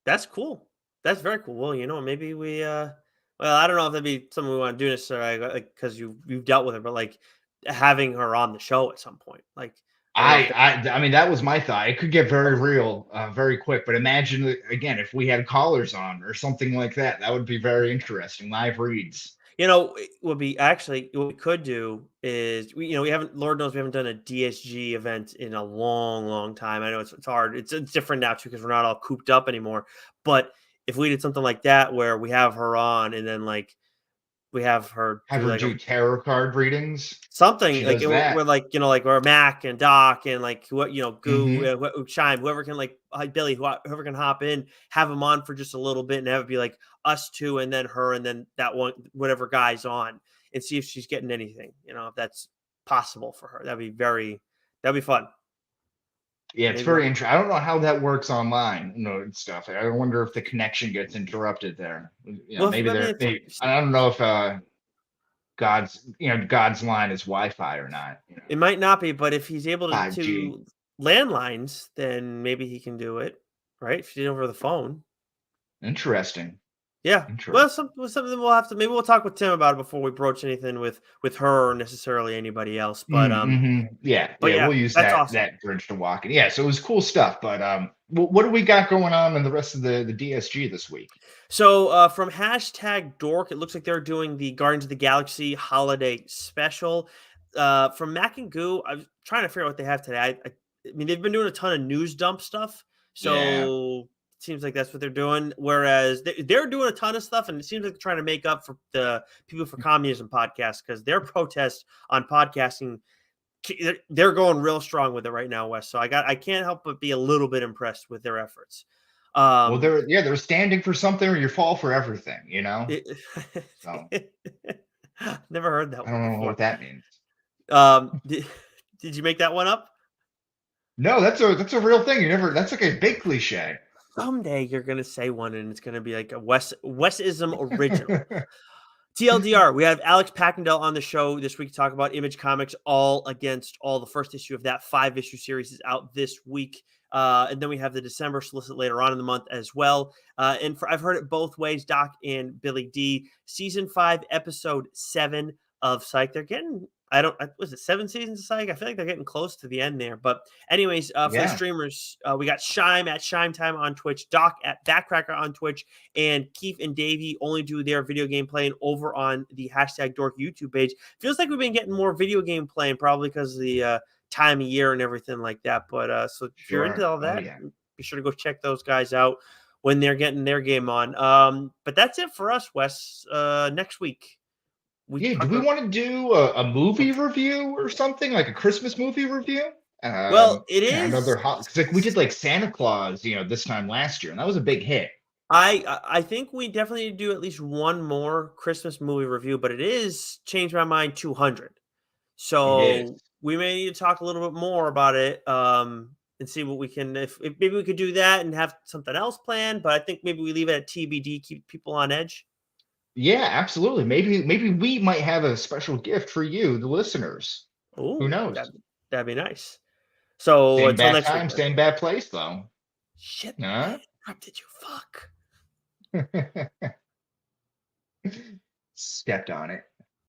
Speaker 1: that's cool. That's very cool. Well, maybe we well, I don't know if that'd be something we want to do necessarily, like because you've dealt with her, but like having her on the show at some point. Like I don't know if
Speaker 2: I mean that was my thought. It could get very real, very quick. But imagine again if we had callers on or something like that. That would be very interesting. Live reads.
Speaker 1: It would be actually what we could do is we haven't, Lord knows we haven't done a DSG event in a long, long time. I know it's hard. It's different now too because we're not all cooped up anymore. But if we did something like that where we have her on and then like we have her
Speaker 2: Have
Speaker 1: do
Speaker 2: her
Speaker 1: like a
Speaker 2: do tarot card readings.
Speaker 1: something
Speaker 2: She
Speaker 1: like
Speaker 2: does
Speaker 1: we're
Speaker 2: that.
Speaker 1: like like we're Mac and Doc and like what Goo,
Speaker 2: Hmm.
Speaker 1: Chime, whoever can like Billy, whoever can hop in, have them on for just a little bit and have it be like us two and then her and then that one whatever guy's on and see if she's getting anything. If that's possible for her, that'd be fun.
Speaker 2: Yeah, it's
Speaker 1: Maybe we
Speaker 2: very
Speaker 1: could.
Speaker 2: interesting. I don't know how that works online, and stuff. I wonder if the connection gets interrupted there.
Speaker 1: Well,
Speaker 2: Maybe
Speaker 1: I mean,
Speaker 2: they're
Speaker 1: it's,
Speaker 2: they. I don't know if God's line is Wi-Fi or not.
Speaker 1: it might not be, but if he's able to
Speaker 2: 5G.
Speaker 1: landlines, then maybe he can do it, right? If she's over the phone.
Speaker 2: Interesting.
Speaker 1: Yeah. Well,
Speaker 2: Interesting.
Speaker 1: something we'll have to, maybe we'll talk with Tim about it before we broach anything with her or necessarily anybody else.
Speaker 2: Mm-hmm. Yeah,
Speaker 1: But
Speaker 2: yeah.
Speaker 1: yeah,
Speaker 2: We'll use
Speaker 1: that's
Speaker 2: that
Speaker 1: awesome.
Speaker 2: that bridge to walk in. Yeah. So it was cool stuff. But what do we got going on in the rest of the DSG this week?
Speaker 1: So from hashtag Dork, it looks like they're doing the Guardians of the Galaxy holiday special. From Mac and Goo, I was trying to figure out what they have today. I mean, they've been doing a ton of news dump stuff,
Speaker 2: Yeah.
Speaker 1: so it seems like that's what they're doing. Whereas they're doing a ton of stuff, and it seems like they're trying to make up for the people for communism podcast because their protest on podcasting, they're going real strong with it right now, Wes. So I can't help but be a little bit impressed with their efforts.
Speaker 2: Well,
Speaker 1: Um,
Speaker 2: they're standing for something, or you fall for everything.
Speaker 1: It
Speaker 2: So
Speaker 1: never heard that
Speaker 2: I
Speaker 1: one
Speaker 2: don't know
Speaker 1: before.
Speaker 2: what that means.
Speaker 1: Did, did you make that one up?
Speaker 2: No, that's a real thing. You never. That's like a big cliche.
Speaker 1: Someday you're gonna say one, and it's gonna be like a Wesism original. TLDR, we have Alex Packendale on the show this week to talk about Image Comics All Against All. The first issue of that 5-issue series is out this week. And then we have the December solicit later on in the month as well. I've heard it both ways, Doc and Billy D. Season 5, Episode 7 of Psych. They're getting, was it 7 seasons of Psych? I feel like they're getting close to the end there. But anyways, for the
Speaker 2: Yeah.
Speaker 1: streamers, we got Shime at Shime Time on Twitch, Doc at Backcracker on Twitch, and Keith and Davey only do their video game playing over on the hashtag Dork YouTube page. Feels like we've been getting more video game playing, probably because of the time of year and everything like that. But so if you're into
Speaker 2: Sure.
Speaker 1: all
Speaker 2: Oh
Speaker 1: that,
Speaker 2: yeah.
Speaker 1: be sure to go check those guys out when they're getting their game on. But that's it for us, Wes. Next week. we
Speaker 2: Yeah, do
Speaker 1: talked
Speaker 2: we
Speaker 1: about.
Speaker 2: want to do a movie review or something like a Christmas movie review?
Speaker 1: Well, it
Speaker 2: Yeah,
Speaker 1: is.
Speaker 2: another hot because like we did like Santa Claus, this time last year, and that was a big hit.
Speaker 1: I think we definitely need to do at least one more Christmas movie review, but it is Change My Mind 200.
Speaker 2: It is.
Speaker 1: So we may need to talk a little bit more about it, and see what we can. If maybe we could do that and have something else planned, but I think maybe we leave it at TBD, keep people on edge.
Speaker 2: Yeah, absolutely. Maybe we might have a special gift for you, the listeners. Who
Speaker 1: Oh,
Speaker 2: knows?
Speaker 1: that'd be nice. So
Speaker 2: Same
Speaker 1: until
Speaker 2: bad
Speaker 1: next week,
Speaker 2: time,
Speaker 1: then.
Speaker 2: same bad place, though.
Speaker 1: Shit, I
Speaker 2: Huh?
Speaker 1: interrupted you. Fuck.
Speaker 2: Stepped on it.